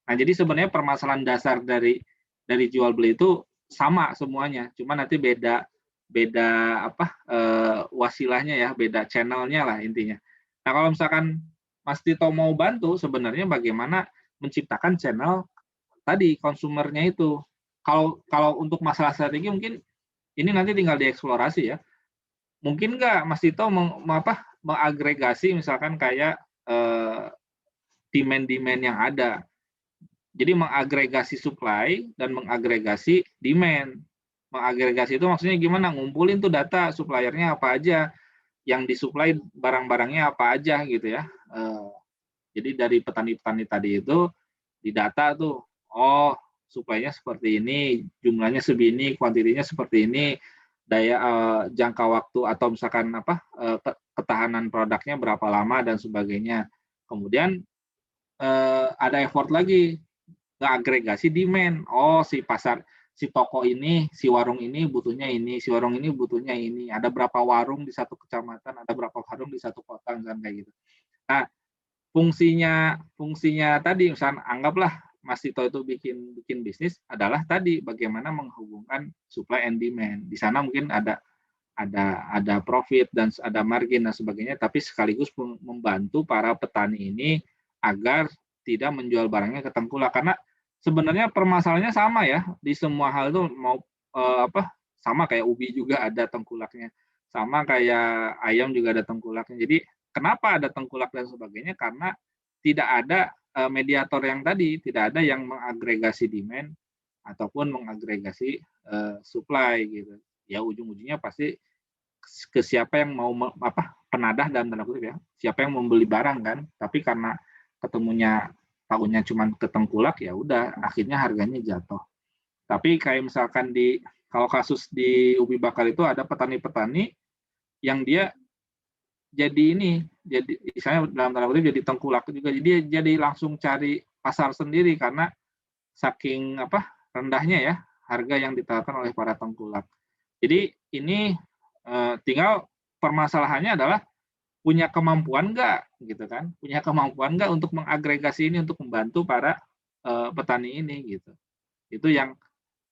Nah jadi sebenarnya permasalahan dasar dari jual beli itu sama semuanya, cuma nanti beda wasilahnya ya, beda channelnya lah intinya. Nah kalau misalkan Mas Tito mau bantu sebenarnya bagaimana menciptakan channel tadi konsumernya itu. Kalau untuk masalah strategi mungkin ini nanti tinggal dieksplorasi ya. Mungkin nggak Mas Tito mengagregasi misalkan kayak demand-demand yang ada. Jadi mengagregasi supply dan mengagregasi demand. Mengagregasi itu maksudnya gimana? Ngumpulin tuh data suppliernya apa aja, yang disuplai barang-barangnya apa aja gitu ya. Jadi dari petani-petani tadi itu didata tuh, oh suplainya seperti ini, jumlahnya segini, kuantitinya seperti ini, daya jangka waktu atau misalkan ketahanan produknya berapa lama dan sebagainya. Kemudian ada effort lagi ngeagregasi demand. Oh si toko ini, si warung ini butuhnya ini, si warung ini butuhnya ini. Ada berapa warung di satu kecamatan, ada berapa warung di satu kota misalkan kayak gitu. Nah fungsinya tadi misalnya anggaplah Mas Tito itu bikin bisnis adalah tadi bagaimana menghubungkan supply and demand. Di sana mungkin ada profit dan ada margin dan sebagainya, tapi sekaligus membantu para petani ini agar tidak menjual barangnya ke tengkulak. Karena sebenarnya permasalahannya sama ya, di semua hal itu mau sama kayak ubi juga ada tengkulaknya, sama kayak ayam juga ada tengkulaknya. Jadi kenapa ada tengkulak dan sebagainya? Karena tidak ada mediator yang tadi, tidak ada yang mengagregasi demand ataupun mengagregasi supply gitu. Ya ujung-ujungnya pasti ke siapa yang mau penadah dalam tanda kutip ya, siapa yang membeli barang kan. Tapi karena ketemunya tahunya cuma ke tengkulak ya udah akhirnya harganya jatuh. Tapi kayak misalkan kalau kasus di ubi bakar itu ada petani-petani yang dia jadi misalnya dalam tanda kutip jadi tengkulak juga, jadi langsung cari pasar sendiri karena saking rendahnya ya harga yang ditetapkan oleh para tengkulak. Jadi ini tinggal permasalahannya adalah punya kemampuan nggak gitu kan, punya kemampuan nggak untuk mengagregasi ini untuk membantu para petani ini gitu. Itu yang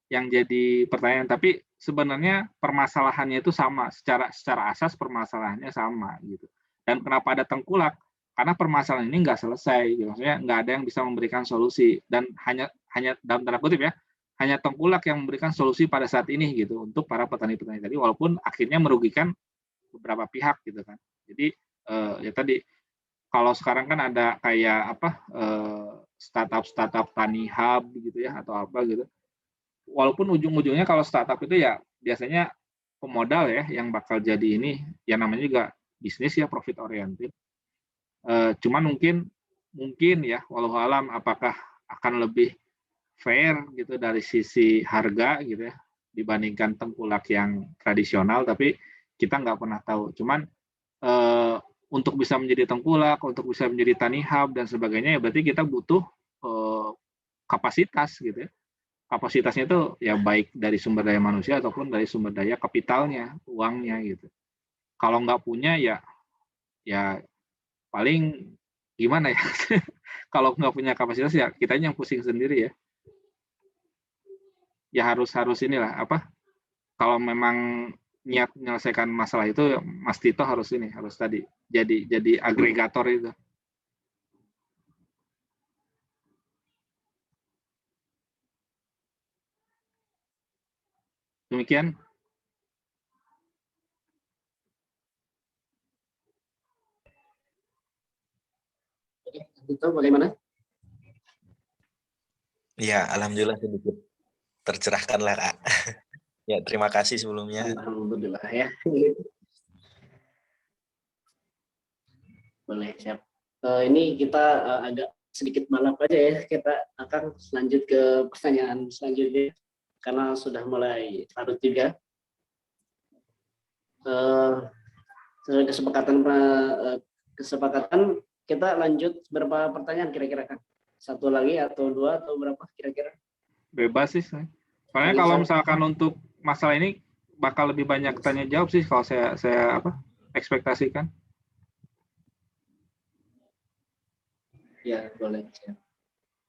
jadi pertanyaan. Tapi sebenarnya permasalahannya itu sama, secara asas permasalahannya sama gitu. Dan kenapa ada tengkulak? Karena permasalahan ini nggak selesai, gitu. Maksudnya nggak ada yang bisa memberikan solusi dan hanya dalam tanda kutip ya, hanya tengkulak yang memberikan solusi pada saat ini gitu untuk para petani-petani tadi, walaupun akhirnya merugikan beberapa pihak gitu kan. Jadi ya tadi kalau sekarang kan ada kayak apa startup tani hub gitu ya atau apa gitu. Walaupun ujung-ujungnya kalau startup itu ya biasanya pemodal ya yang bakal jadi ini, ya namanya juga bisnis ya, profit oriented. Cuman mungkin ya walau alam apakah akan lebih fair gitu dari sisi harga gitu ya dibandingkan tengkulak yang tradisional, tapi kita nggak pernah tahu. Cuman untuk bisa menjadi tengkulak, untuk bisa menjadi tani hub dan sebagainya ya berarti kita butuh kapasitas gitu ya. Kapasitasnya itu ya baik dari sumber daya manusia ataupun dari sumber daya kapitalnya, uangnya gitu. Kalau nggak punya ya paling gimana ya? Kalau nggak punya kapasitas ya kitanya yang pusing sendiri ya. Ya harus inilah apa? Kalau memang niat menyelesaikan masalah itu Mas Tito harus tadi jadi agregator itu. Demikian. Itu bagaimana? Ya, alhamdulillah sedikit tercerahkan lah Kak. Ya, terima kasih sebelumnya. Alhamdulillah ya. Boleh, siap. Ini kita agak sedikit balap aja ya, kita akan lanjut ke pertanyaan selanjutnya karena sudah mulai larut juga. Sesuai kesepakatan kita lanjut berapa pertanyaan kira-kira kan? Satu lagi atau dua atau berapa kira-kira? Bebas sih. Soalnya kalau misalkan untuk masalah ini bakal lebih banyak tanya jawab sih kalau saya ekspektasikan. Ya, boleh.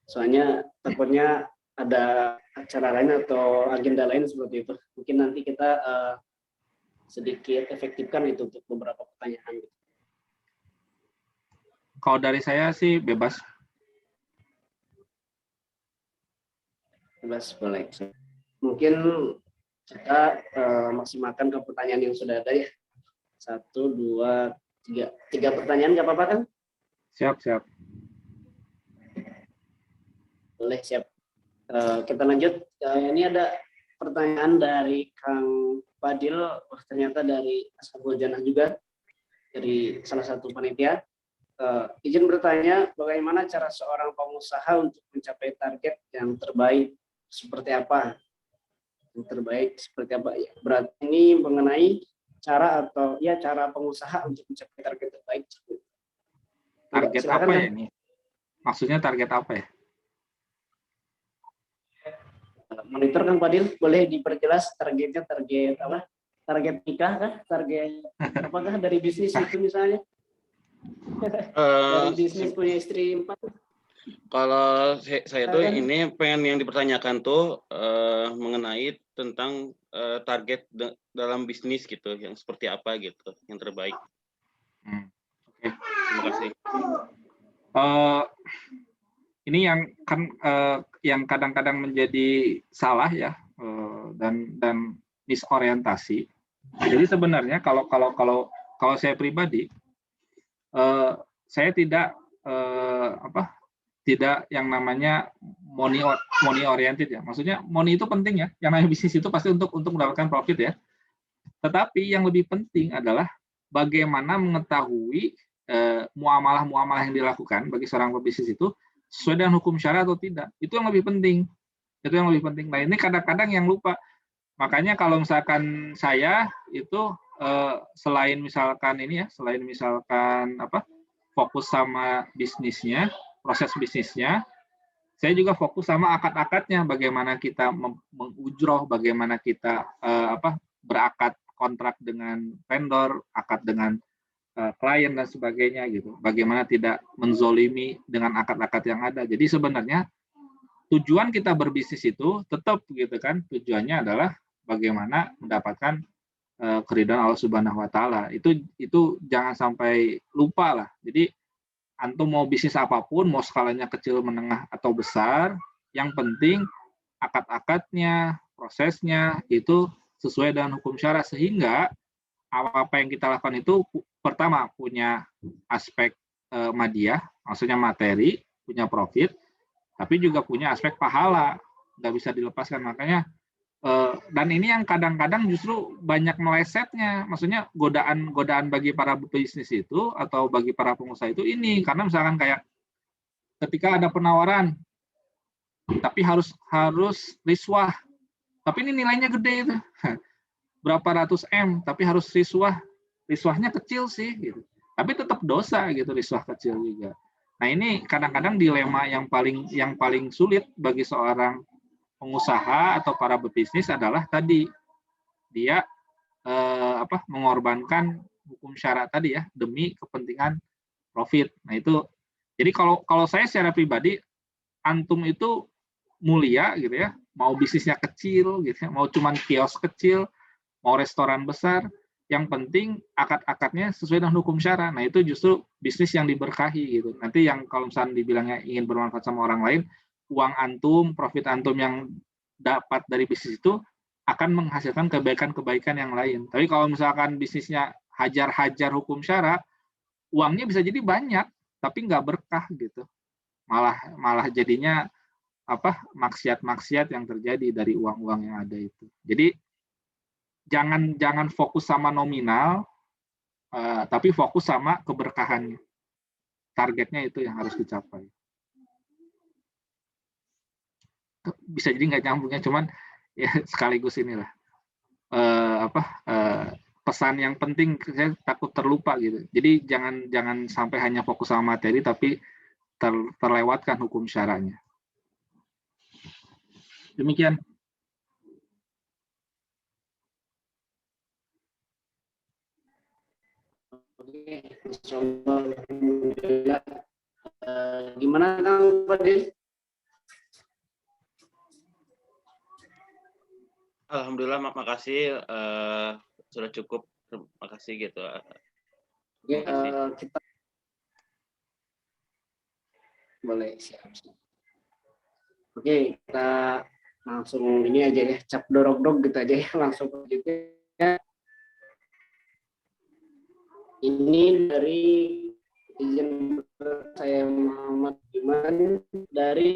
Soalnya takutnya ada acara lain atau agenda lain seperti itu. Mungkin nanti kita sedikit efektifkan itu untuk beberapa pertanyaan. Kalau dari saya sih bebas. Bebas, boleh. Mungkin kita maksimalkan ke pertanyaan yang sudah ada ya. 1, 2, 3. 3 pertanyaan nggak apa-apa kan? Siap. Boleh, siap. Kita lanjut. Ini ada pertanyaan dari Kang Fadil, ternyata dari Ashabul Jannah juga, dari salah satu panitia. Izin bertanya, bagaimana cara seorang pengusaha untuk mencapai target yang terbaik seperti apa? Yang terbaik seperti apa? Ya, berarti ini mengenai cara pengusaha untuk mencapai target terbaik. Target Silakan, apa kan? ya ini? Maksudnya target apa ya? Monitor Kang Fadil, boleh diperjelas targetnya target apa? Target nikah kah? Target apakah dari bisnis itu misalnya? Dari bisnis punya istri 4? Kalau saya tuh ini pengen yang dipertanyakan tuh mengenai tentang target dalam bisnis gitu, yang seperti apa gitu, yang terbaik. Oke. Terima kasih. Ini yang kadang-kadang menjadi salah ya dan misorientasi. Jadi sebenarnya kalau saya pribadi saya tidak yang namanya money oriented ya. Maksudnya money itu penting ya. Yang namanya bisnis itu pasti untuk mendapatkan profit ya. Tetapi yang lebih penting adalah bagaimana mengetahui muamalah-muamalah yang dilakukan bagi seorang pebisnis itu sesuai dengan hukum syariat atau tidak. Itu yang lebih penting. Nah, ini kadang-kadang yang lupa. Makanya kalau misalkan saya itu selain misalkan fokus sama bisnisnya, proses bisnisnya, saya juga fokus sama akad-akadnya, bagaimana kita mengujroh, bagaimana kita berakad kontrak dengan vendor, akad dengan klien dan sebagainya gitu. Bagaimana tidak menzolimi dengan akad-akad yang ada. Jadi sebenarnya tujuan kita berbisnis itu tetap gitu kan, tujuannya adalah bagaimana mendapatkan keridhaan Allah Subhanahu wa taala. Itu jangan sampai lupa lah. Jadi antum mau bisnis apapun, mau skalanya kecil, menengah atau besar, yang penting akad-akadnya, prosesnya itu sesuai dengan hukum syara, sehingga apa yang kita lakukan itu pertama punya aspek madiyah, maksudnya materi, punya profit, tapi juga punya aspek pahala, nggak bisa dilepaskan. Makanya dan ini yang kadang-kadang justru banyak melesetnya, maksudnya godaan bagi para bisnis itu atau bagi para pengusaha itu ini, karena misalkan kayak ketika ada penawaran, tapi harus riswah, tapi ini nilainya gede itu, berapa ratus M, tapi harus riswahnya kecil sih, gitu. Tapi tetap dosa gitu, riswah kecil juga. Nah ini kadang-kadang dilema yang paling sulit bagi seorang pengusaha atau para pebisnis adalah tadi dia mengorbankan hukum syara tadi ya demi kepentingan profit. Nah itu jadi kalau saya secara pribadi, antum itu mulia gitu ya, mau bisnisnya kecil gitu ya, mau cuman kios kecil, mau restoran besar, yang penting akad-akadnya sesuai dengan hukum syara. Nah itu justru bisnis yang diberkahi gitu. Nanti yang kalau misalnya dibilangnya ingin bermanfaat sama orang lain, uang antum, profit antum yang dapat dari bisnis itu akan menghasilkan kebaikan-kebaikan yang lain. Tapi kalau misalkan bisnisnya hajar-hajar hukum syara, uangnya bisa jadi banyak, tapi nggak berkah gitu. Malah jadinya maksiat-maksiat yang terjadi dari uang-uang yang ada itu. Jadi jangan fokus sama nominal, tapi fokus sama keberkahannya. Targetnya itu yang harus dicapai. Bisa jadi nggak nyambungnya, cuman ya sekaligus inilah pesan yang penting, saya takut terlupa gitu. Jadi jangan sampai hanya fokus sama materi, tapi terlewatkan hukum syaranya. Demikian. Oke, alhamdulillah. Gimana Kang Fadil? Alhamdulillah, makasih, sudah cukup, terima kasih gitu. Oke, kita boleh siap. Oke, kita langsung ini aja ya, cap dorok-dok gitu aja ya, langsung gitu ya. Ini dari izin saya Muhammad Iman dari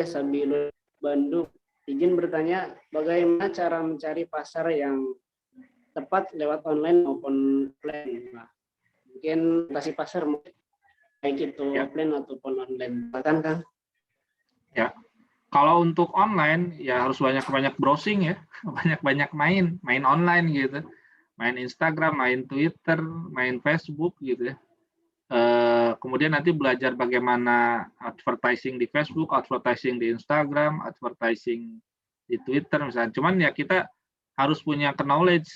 Sabilul Bandung. Izin bertanya, bagaimana cara mencari pasar yang tepat lewat online maupun offline? Nah, mungkin kasih pasar baik itu offline ataupun online, bahkan kan? Ya, kalau untuk online ya harus banyak-banyak browsing ya, banyak-banyak main online gitu, main Instagram, main Twitter, main Facebook gitu ya. Kemudian nanti belajar bagaimana advertising di Facebook, advertising di Instagram, advertising di Twitter misalnya. Cuman ya kita harus punya knowledge,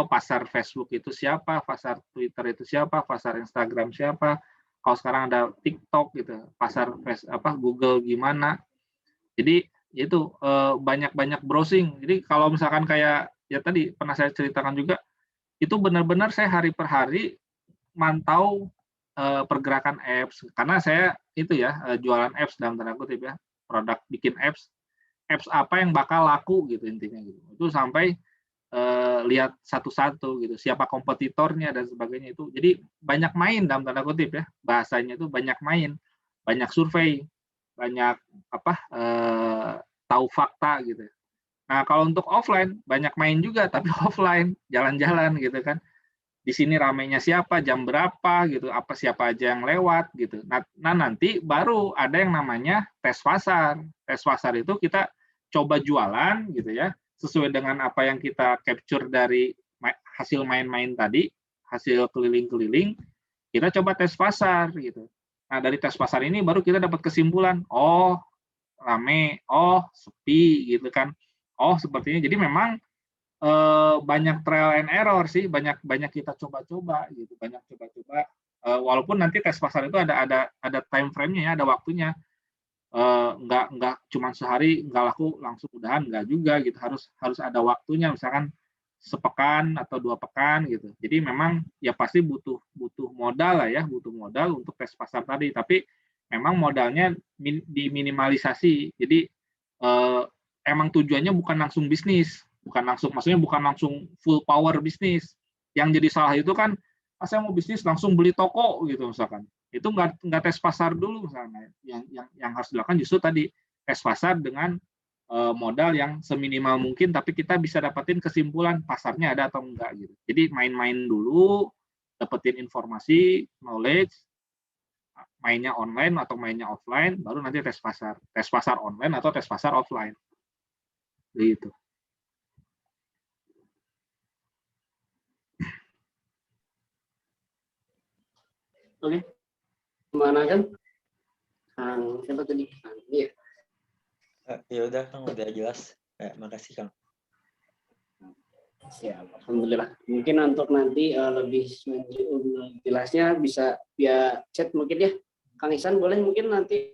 pasar Facebook itu siapa, pasar Twitter itu siapa, pasar Instagram siapa. Kalau sekarang ada TikTok gitu, pasar Google gimana. Jadi itu banyak-banyak browsing. Jadi kalau misalkan kayak ya tadi pernah saya ceritakan juga, itu benar-benar saya hari per hari mantau pergerakan apps, karena saya itu ya jualan apps dalam tanda kutip ya, produk bikin apps apa yang bakal laku gitu intinya gitu. Itu sampai lihat satu-satu gitu, siapa kompetitornya dan sebagainya itu. Jadi banyak main dalam tanda kutip ya, bahasanya itu banyak main, banyak survei, banyak tahu fakta gitu. Nah kalau untuk offline banyak main juga, tapi offline jalan-jalan gitu kan. Di sini ramainya siapa, jam berapa gitu, siapa aja yang lewat gitu. Nah nanti baru ada yang namanya tes pasar. Tes pasar itu kita coba jualan gitu ya, sesuai dengan apa yang kita capture dari hasil main-main tadi, hasil keliling-keliling, kita coba tes pasar gitu. Nah dari tes pasar ini baru kita dapat kesimpulan, oh rame, oh sepi gitu kan, oh sepertinya. Jadi memang banyak trial and error sih, banyak kita coba-coba gitu, banyak coba-coba. Walaupun nanti tes pasar itu ada time frame-nya ya, ada waktunya. Nggak cuma sehari nggak laku langsung udahan, nggak juga gitu, harus ada waktunya, misalkan sepekan atau 2 pekan gitu. Jadi memang ya pasti butuh modal lah ya, butuh modal untuk tes pasar tadi. Tapi memang modalnya diminimalisasi. Jadi emang tujuannya bukan langsung bisnis, maksudnya bukan langsung full power bisnis. Yang jadi salah itu kan, saya mau bisnis langsung beli toko gitu misalkan. Itu nggak tes pasar dulu misalnya. Yang harus dilakukan justru tadi tes pasar dengan modal yang seminimal mungkin, tapi kita bisa dapetin kesimpulan pasarnya ada atau enggak gitu. Jadi main-main dulu, dapetin informasi, knowledge, mainnya online atau mainnya offline, baru nanti tes pasar online atau tes pasar offline, gitu. Oke, gimana kan? Siapa tadi? Iya. Ya udah Kang, udah jelas. Makasih Kang. Siap, alhamdulillah. Mungkin untuk nanti lebih jelasnya bisa via chat mungkin ya. Kang Ihsan boleh mungkin nanti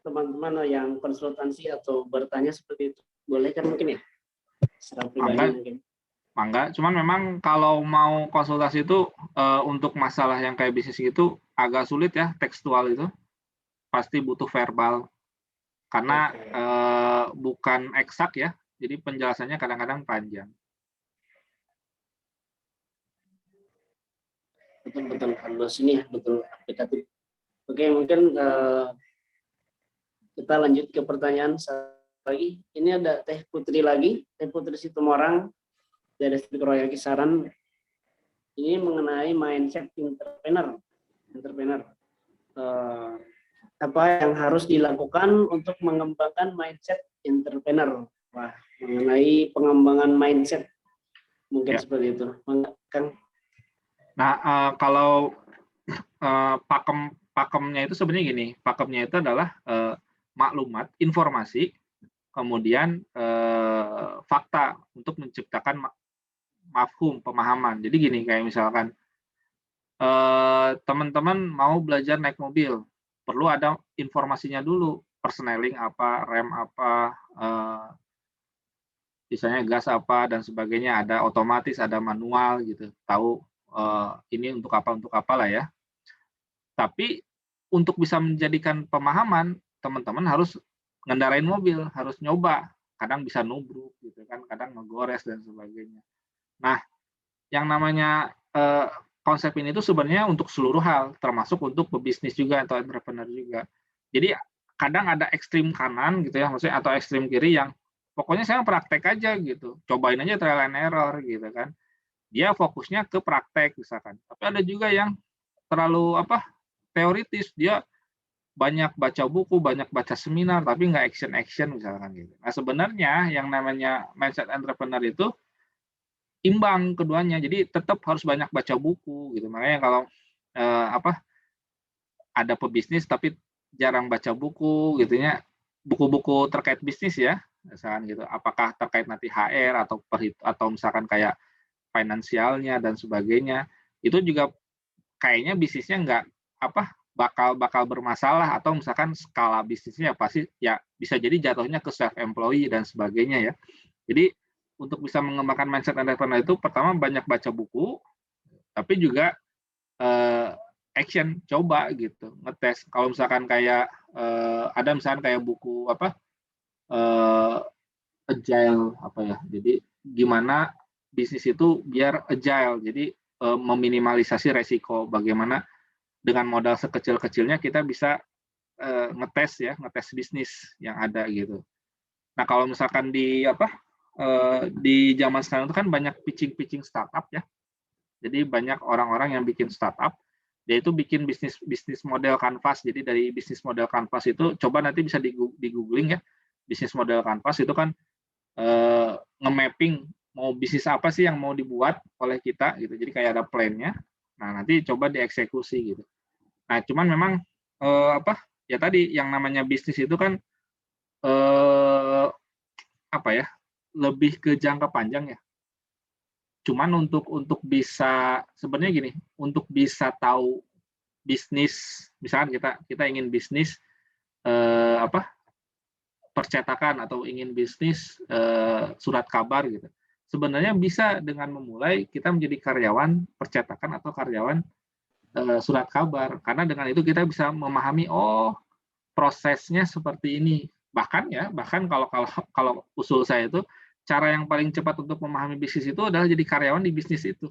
teman-teman yang konsultasi atau bertanya seperti itu. Boleh kan mungkin ya? Secara pribadi mungkin. Mangga, cuman memang kalau mau konsultasi itu untuk masalah yang kayak bisnis itu agak sulit ya, tekstual itu. Pasti butuh verbal. Karena bukan eksak ya, jadi penjelasannya kadang-kadang panjang. Betul harus ini ya, betul aplikatif. Oke, mungkin kita lanjut ke pertanyaan lagi. Ini ada Teh Putri lagi, Teh Putri Situmorang dari Speaker Royal Kisaran. Ini mengenai mindset entrepreneur. Apa yang harus dilakukan untuk mengembangkan mindset entrepreneur? Wah, mengenai pengembangan mindset mungkin seperti itu, Kang. Nah, kalau pakemnya itu sebenarnya gini, pakemnya itu adalah maklumat, informasi, kemudian fakta untuk menciptakan mafhum, pemahaman. Jadi gini, kayak misalkan teman-teman mau belajar naik mobil, perlu ada informasinya dulu, persneling apa, rem apa, misalnya gas apa dan sebagainya, ada otomatis, ada manual gitu, tahu ini untuk apa lah ya. Tapi untuk bisa menjadikan pemahaman, teman-teman harus ngendarain mobil, harus nyoba, kadang bisa nubruk gitu kan, kadang ngegores dan sebagainya. Nah, yang namanya konsep ini itu sebenarnya untuk seluruh hal, termasuk untuk pebisnis juga atau entrepreneur juga. Jadi kadang ada ekstrim kanan gitu ya, maksudnya atau ekstrim kiri yang pokoknya saya praktek aja gitu, cobain aja trial and error gitu kan. Dia fokusnya ke praktek misalkan. Tapi ada juga yang terlalu teoritis, dia banyak baca buku, banyak baca seminar, tapi nggak action misalkan gitu. Nah sebenarnya yang namanya mindset entrepreneur itu imbang keduanya, jadi tetap harus banyak baca buku gitu. Makanya kalau ada pebisnis tapi jarang baca buku gitunya, buku-buku terkait bisnis ya, misalkan gitu. Apakah terkait nanti HR atau misalkan kayak finansialnya dan sebagainya, itu juga kayaknya bisnisnya nggak bakal bermasalah, atau misalkan skala bisnisnya pasti ya bisa jadi jatuhnya ke self employee dan sebagainya ya. Jadi untuk bisa mengembangkan mindset entrepreneur itu pertama banyak baca buku, tapi juga action, coba gitu, ngetes. Kalau misalkan kayak ada misalkan kayak buku agile jadi gimana bisnis itu biar agile, jadi meminimalisasi resiko, bagaimana dengan modal sekecil-kecilnya kita bisa ngetes bisnis yang ada gitu. Nah kalau misalkan di zaman sekarang itu kan banyak pitching startup ya. Jadi banyak orang-orang yang bikin startup, dia itu bikin bisnis model canvas. Jadi dari bisnis model canvas itu coba nanti bisa di googling ya. Bisnis model canvas itu kan nge-mapping mau bisnis apa sih yang mau dibuat oleh kita gitu. Jadi kayak ada plan-nya. Nah, nanti coba dieksekusi gitu. Nah, cuman memang ya tadi yang namanya bisnis itu kan lebih ke jangka panjang ya. Cuman untuk bisa sebenarnya gini, untuk bisa tahu bisnis, misalkan kita ingin bisnis percetakan atau ingin bisnis surat kabar gitu. Sebenarnya bisa dengan memulai kita menjadi karyawan percetakan atau karyawan surat kabar, karena dengan itu kita bisa memahami prosesnya seperti ini. Bahkan kalau usul saya itu cara yang paling cepat untuk memahami bisnis itu adalah jadi karyawan di bisnis itu.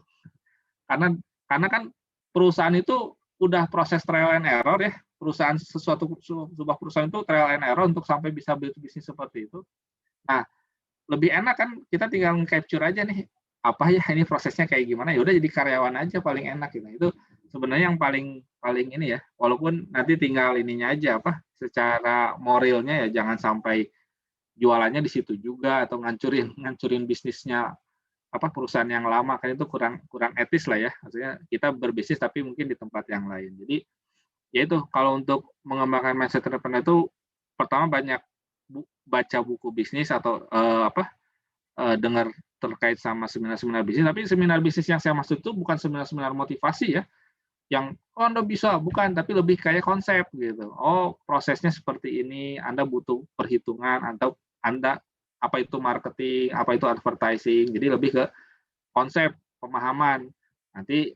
Karena kan perusahaan itu udah proses trial and error ya. Sebuah perusahaan itu trial and error untuk sampai bisa build bisnis seperti itu. Nah, lebih enak kan kita tinggal capture aja nih apa ya ini prosesnya kayak gimana, ya udah jadi karyawan aja paling enak gitu. Itu sebenarnya yang paling ini ya, walaupun nanti tinggal ininya aja secara moralnya ya jangan sampai jualannya di situ juga atau ngancurin bisnisnya perusahaan yang lama, kan itu kurang etis lah ya. Maksudnya kita berbisnis tapi mungkin di tempat yang lain. Jadi ya itu, kalau untuk mengembangkan mindset entrepreneur itu pertama banyak baca buku bisnis atau dengar terkait sama seminar-seminar bisnis. Tapi seminar bisnis yang saya maksud itu bukan seminar-seminar motivasi ya, yang Anda bisa, bukan, tapi lebih kayak konsep gitu. Prosesnya seperti ini, Anda butuh perhitungan, atau Anda apa itu marketing, apa itu advertising. Jadi lebih ke konsep, pemahaman. Nanti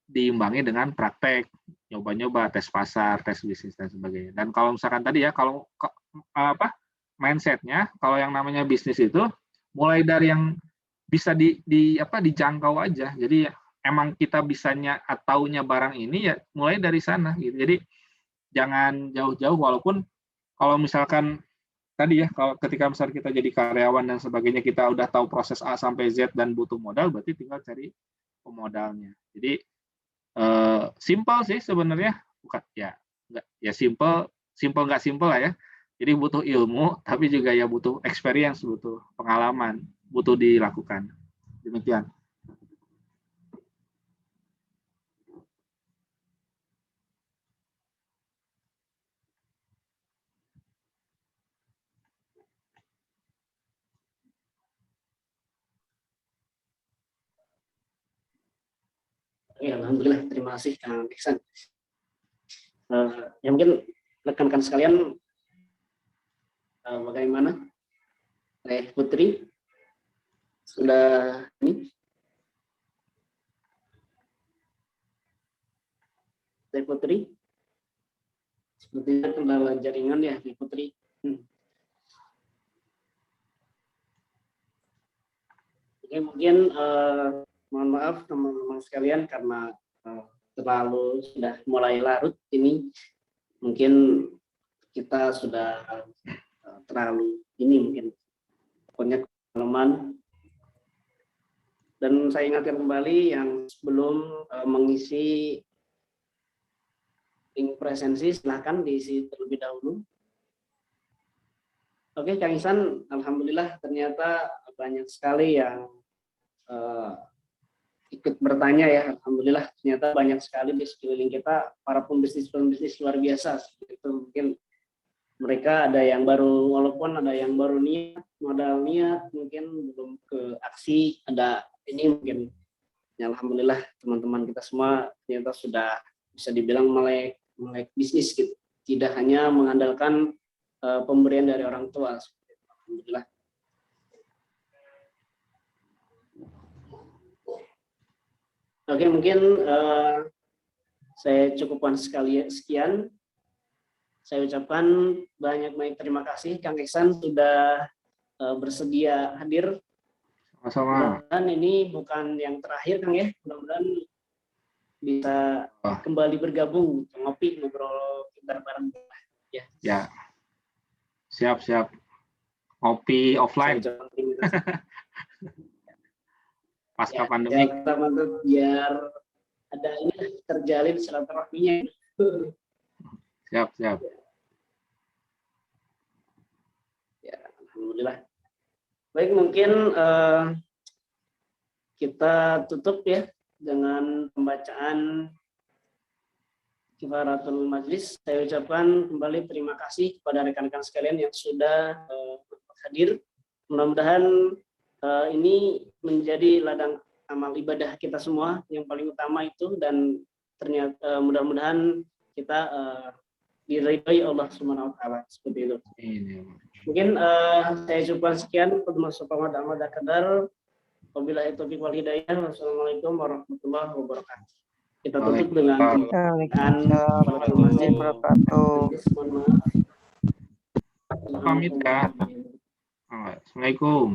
diimbangi dengan praktek, nyoba-nyoba, tes pasar, tes bisnis dan sebagainya. Dan kalau misalkan tadi ya, kalau mindsetnya, kalau yang namanya bisnis itu mulai dari yang bisa dijangkau aja. Jadi emang kita bisanya ataunya barang ini ya mulai dari sana gitu. Jadi jangan jauh-jauh, walaupun kalau misalkan tadi ya, kalau ketika misalnya kita jadi karyawan dan sebagainya, kita udah tahu proses A sampai Z dan butuh modal, berarti tinggal cari pemodalnya. Jadi simple sih sebenarnya, bukan ya simple nggak simple lah ya. Jadi butuh ilmu, tapi juga ya butuh experience, butuh pengalaman, butuh dilakukan. Demikian. Ya, alhamdulillah, terima kasih Kang Iksan. Ya mungkin rekan-rekan sekalian, bagaimana? Teh Putri sudah ini? Teh Putri, sepertinya kendala jaringan ya, Teh Putri. Oke, mungkin mohon maaf teman-teman sekalian karena terlalu sudah mulai larut ini, mungkin kita sudah terlalu ini mungkin pokoknya teman. Dan saya ingatkan kembali yang sebelum mengisi link presensi, silahkan diisi terlebih dahulu. Oke, Kang Ihsan, alhamdulillah ternyata banyak sekali yang ikut bertanya ya. Alhamdulillah ternyata banyak sekali di sekeliling kita para pembisnis luar biasa. Itu mungkin mereka ada yang baru, walaupun ada yang baru modal niat, mungkin belum ke aksi, ada ini mungkin. Ya, alhamdulillah teman-teman kita semua ternyata sudah bisa dibilang melek bisnis gitu. Tidak hanya mengandalkan pemberian dari orang tua. Alhamdulillah. Oke, mungkin saya cukupkan sekian. Saya ucapkan banyak terima kasih Kang Ihsan sudah bersedia hadir. Sama-sama. Dan ini bukan yang terakhir Kang ya. Mudah-mudahan bisa kembali bergabung, ngopi, ngobrol kita bareng. Ya. Siap. Ngopi offline. Pasca pandemi. Ya, kita bantu biar ada ini terjalin silaturahminya. Siap. Ya, alhamdulillah. Baik, mungkin kita tutup ya dengan pembacaan kifaratul majlis. Saya ucapkan kembali terima kasih kepada rekan-rekan sekalian yang sudah hadir. Mudah-mudahan ini menjadi ladang amal ibadah kita semua yang paling utama itu, dan ternyata mudah-mudahan kita diridhoi Allah Subhanahu wa taala seperti itu. Mungkin saya cukupkan sekian. Wabillahi taufiq wal hidayah. Wassalamualaikum warahmatullahi wabarakatuh. Kita tutup dengan Waalaikumsalam warahmatullahi wabarakatuh. mohon maaf. Pamit ya. Assalamualaikum.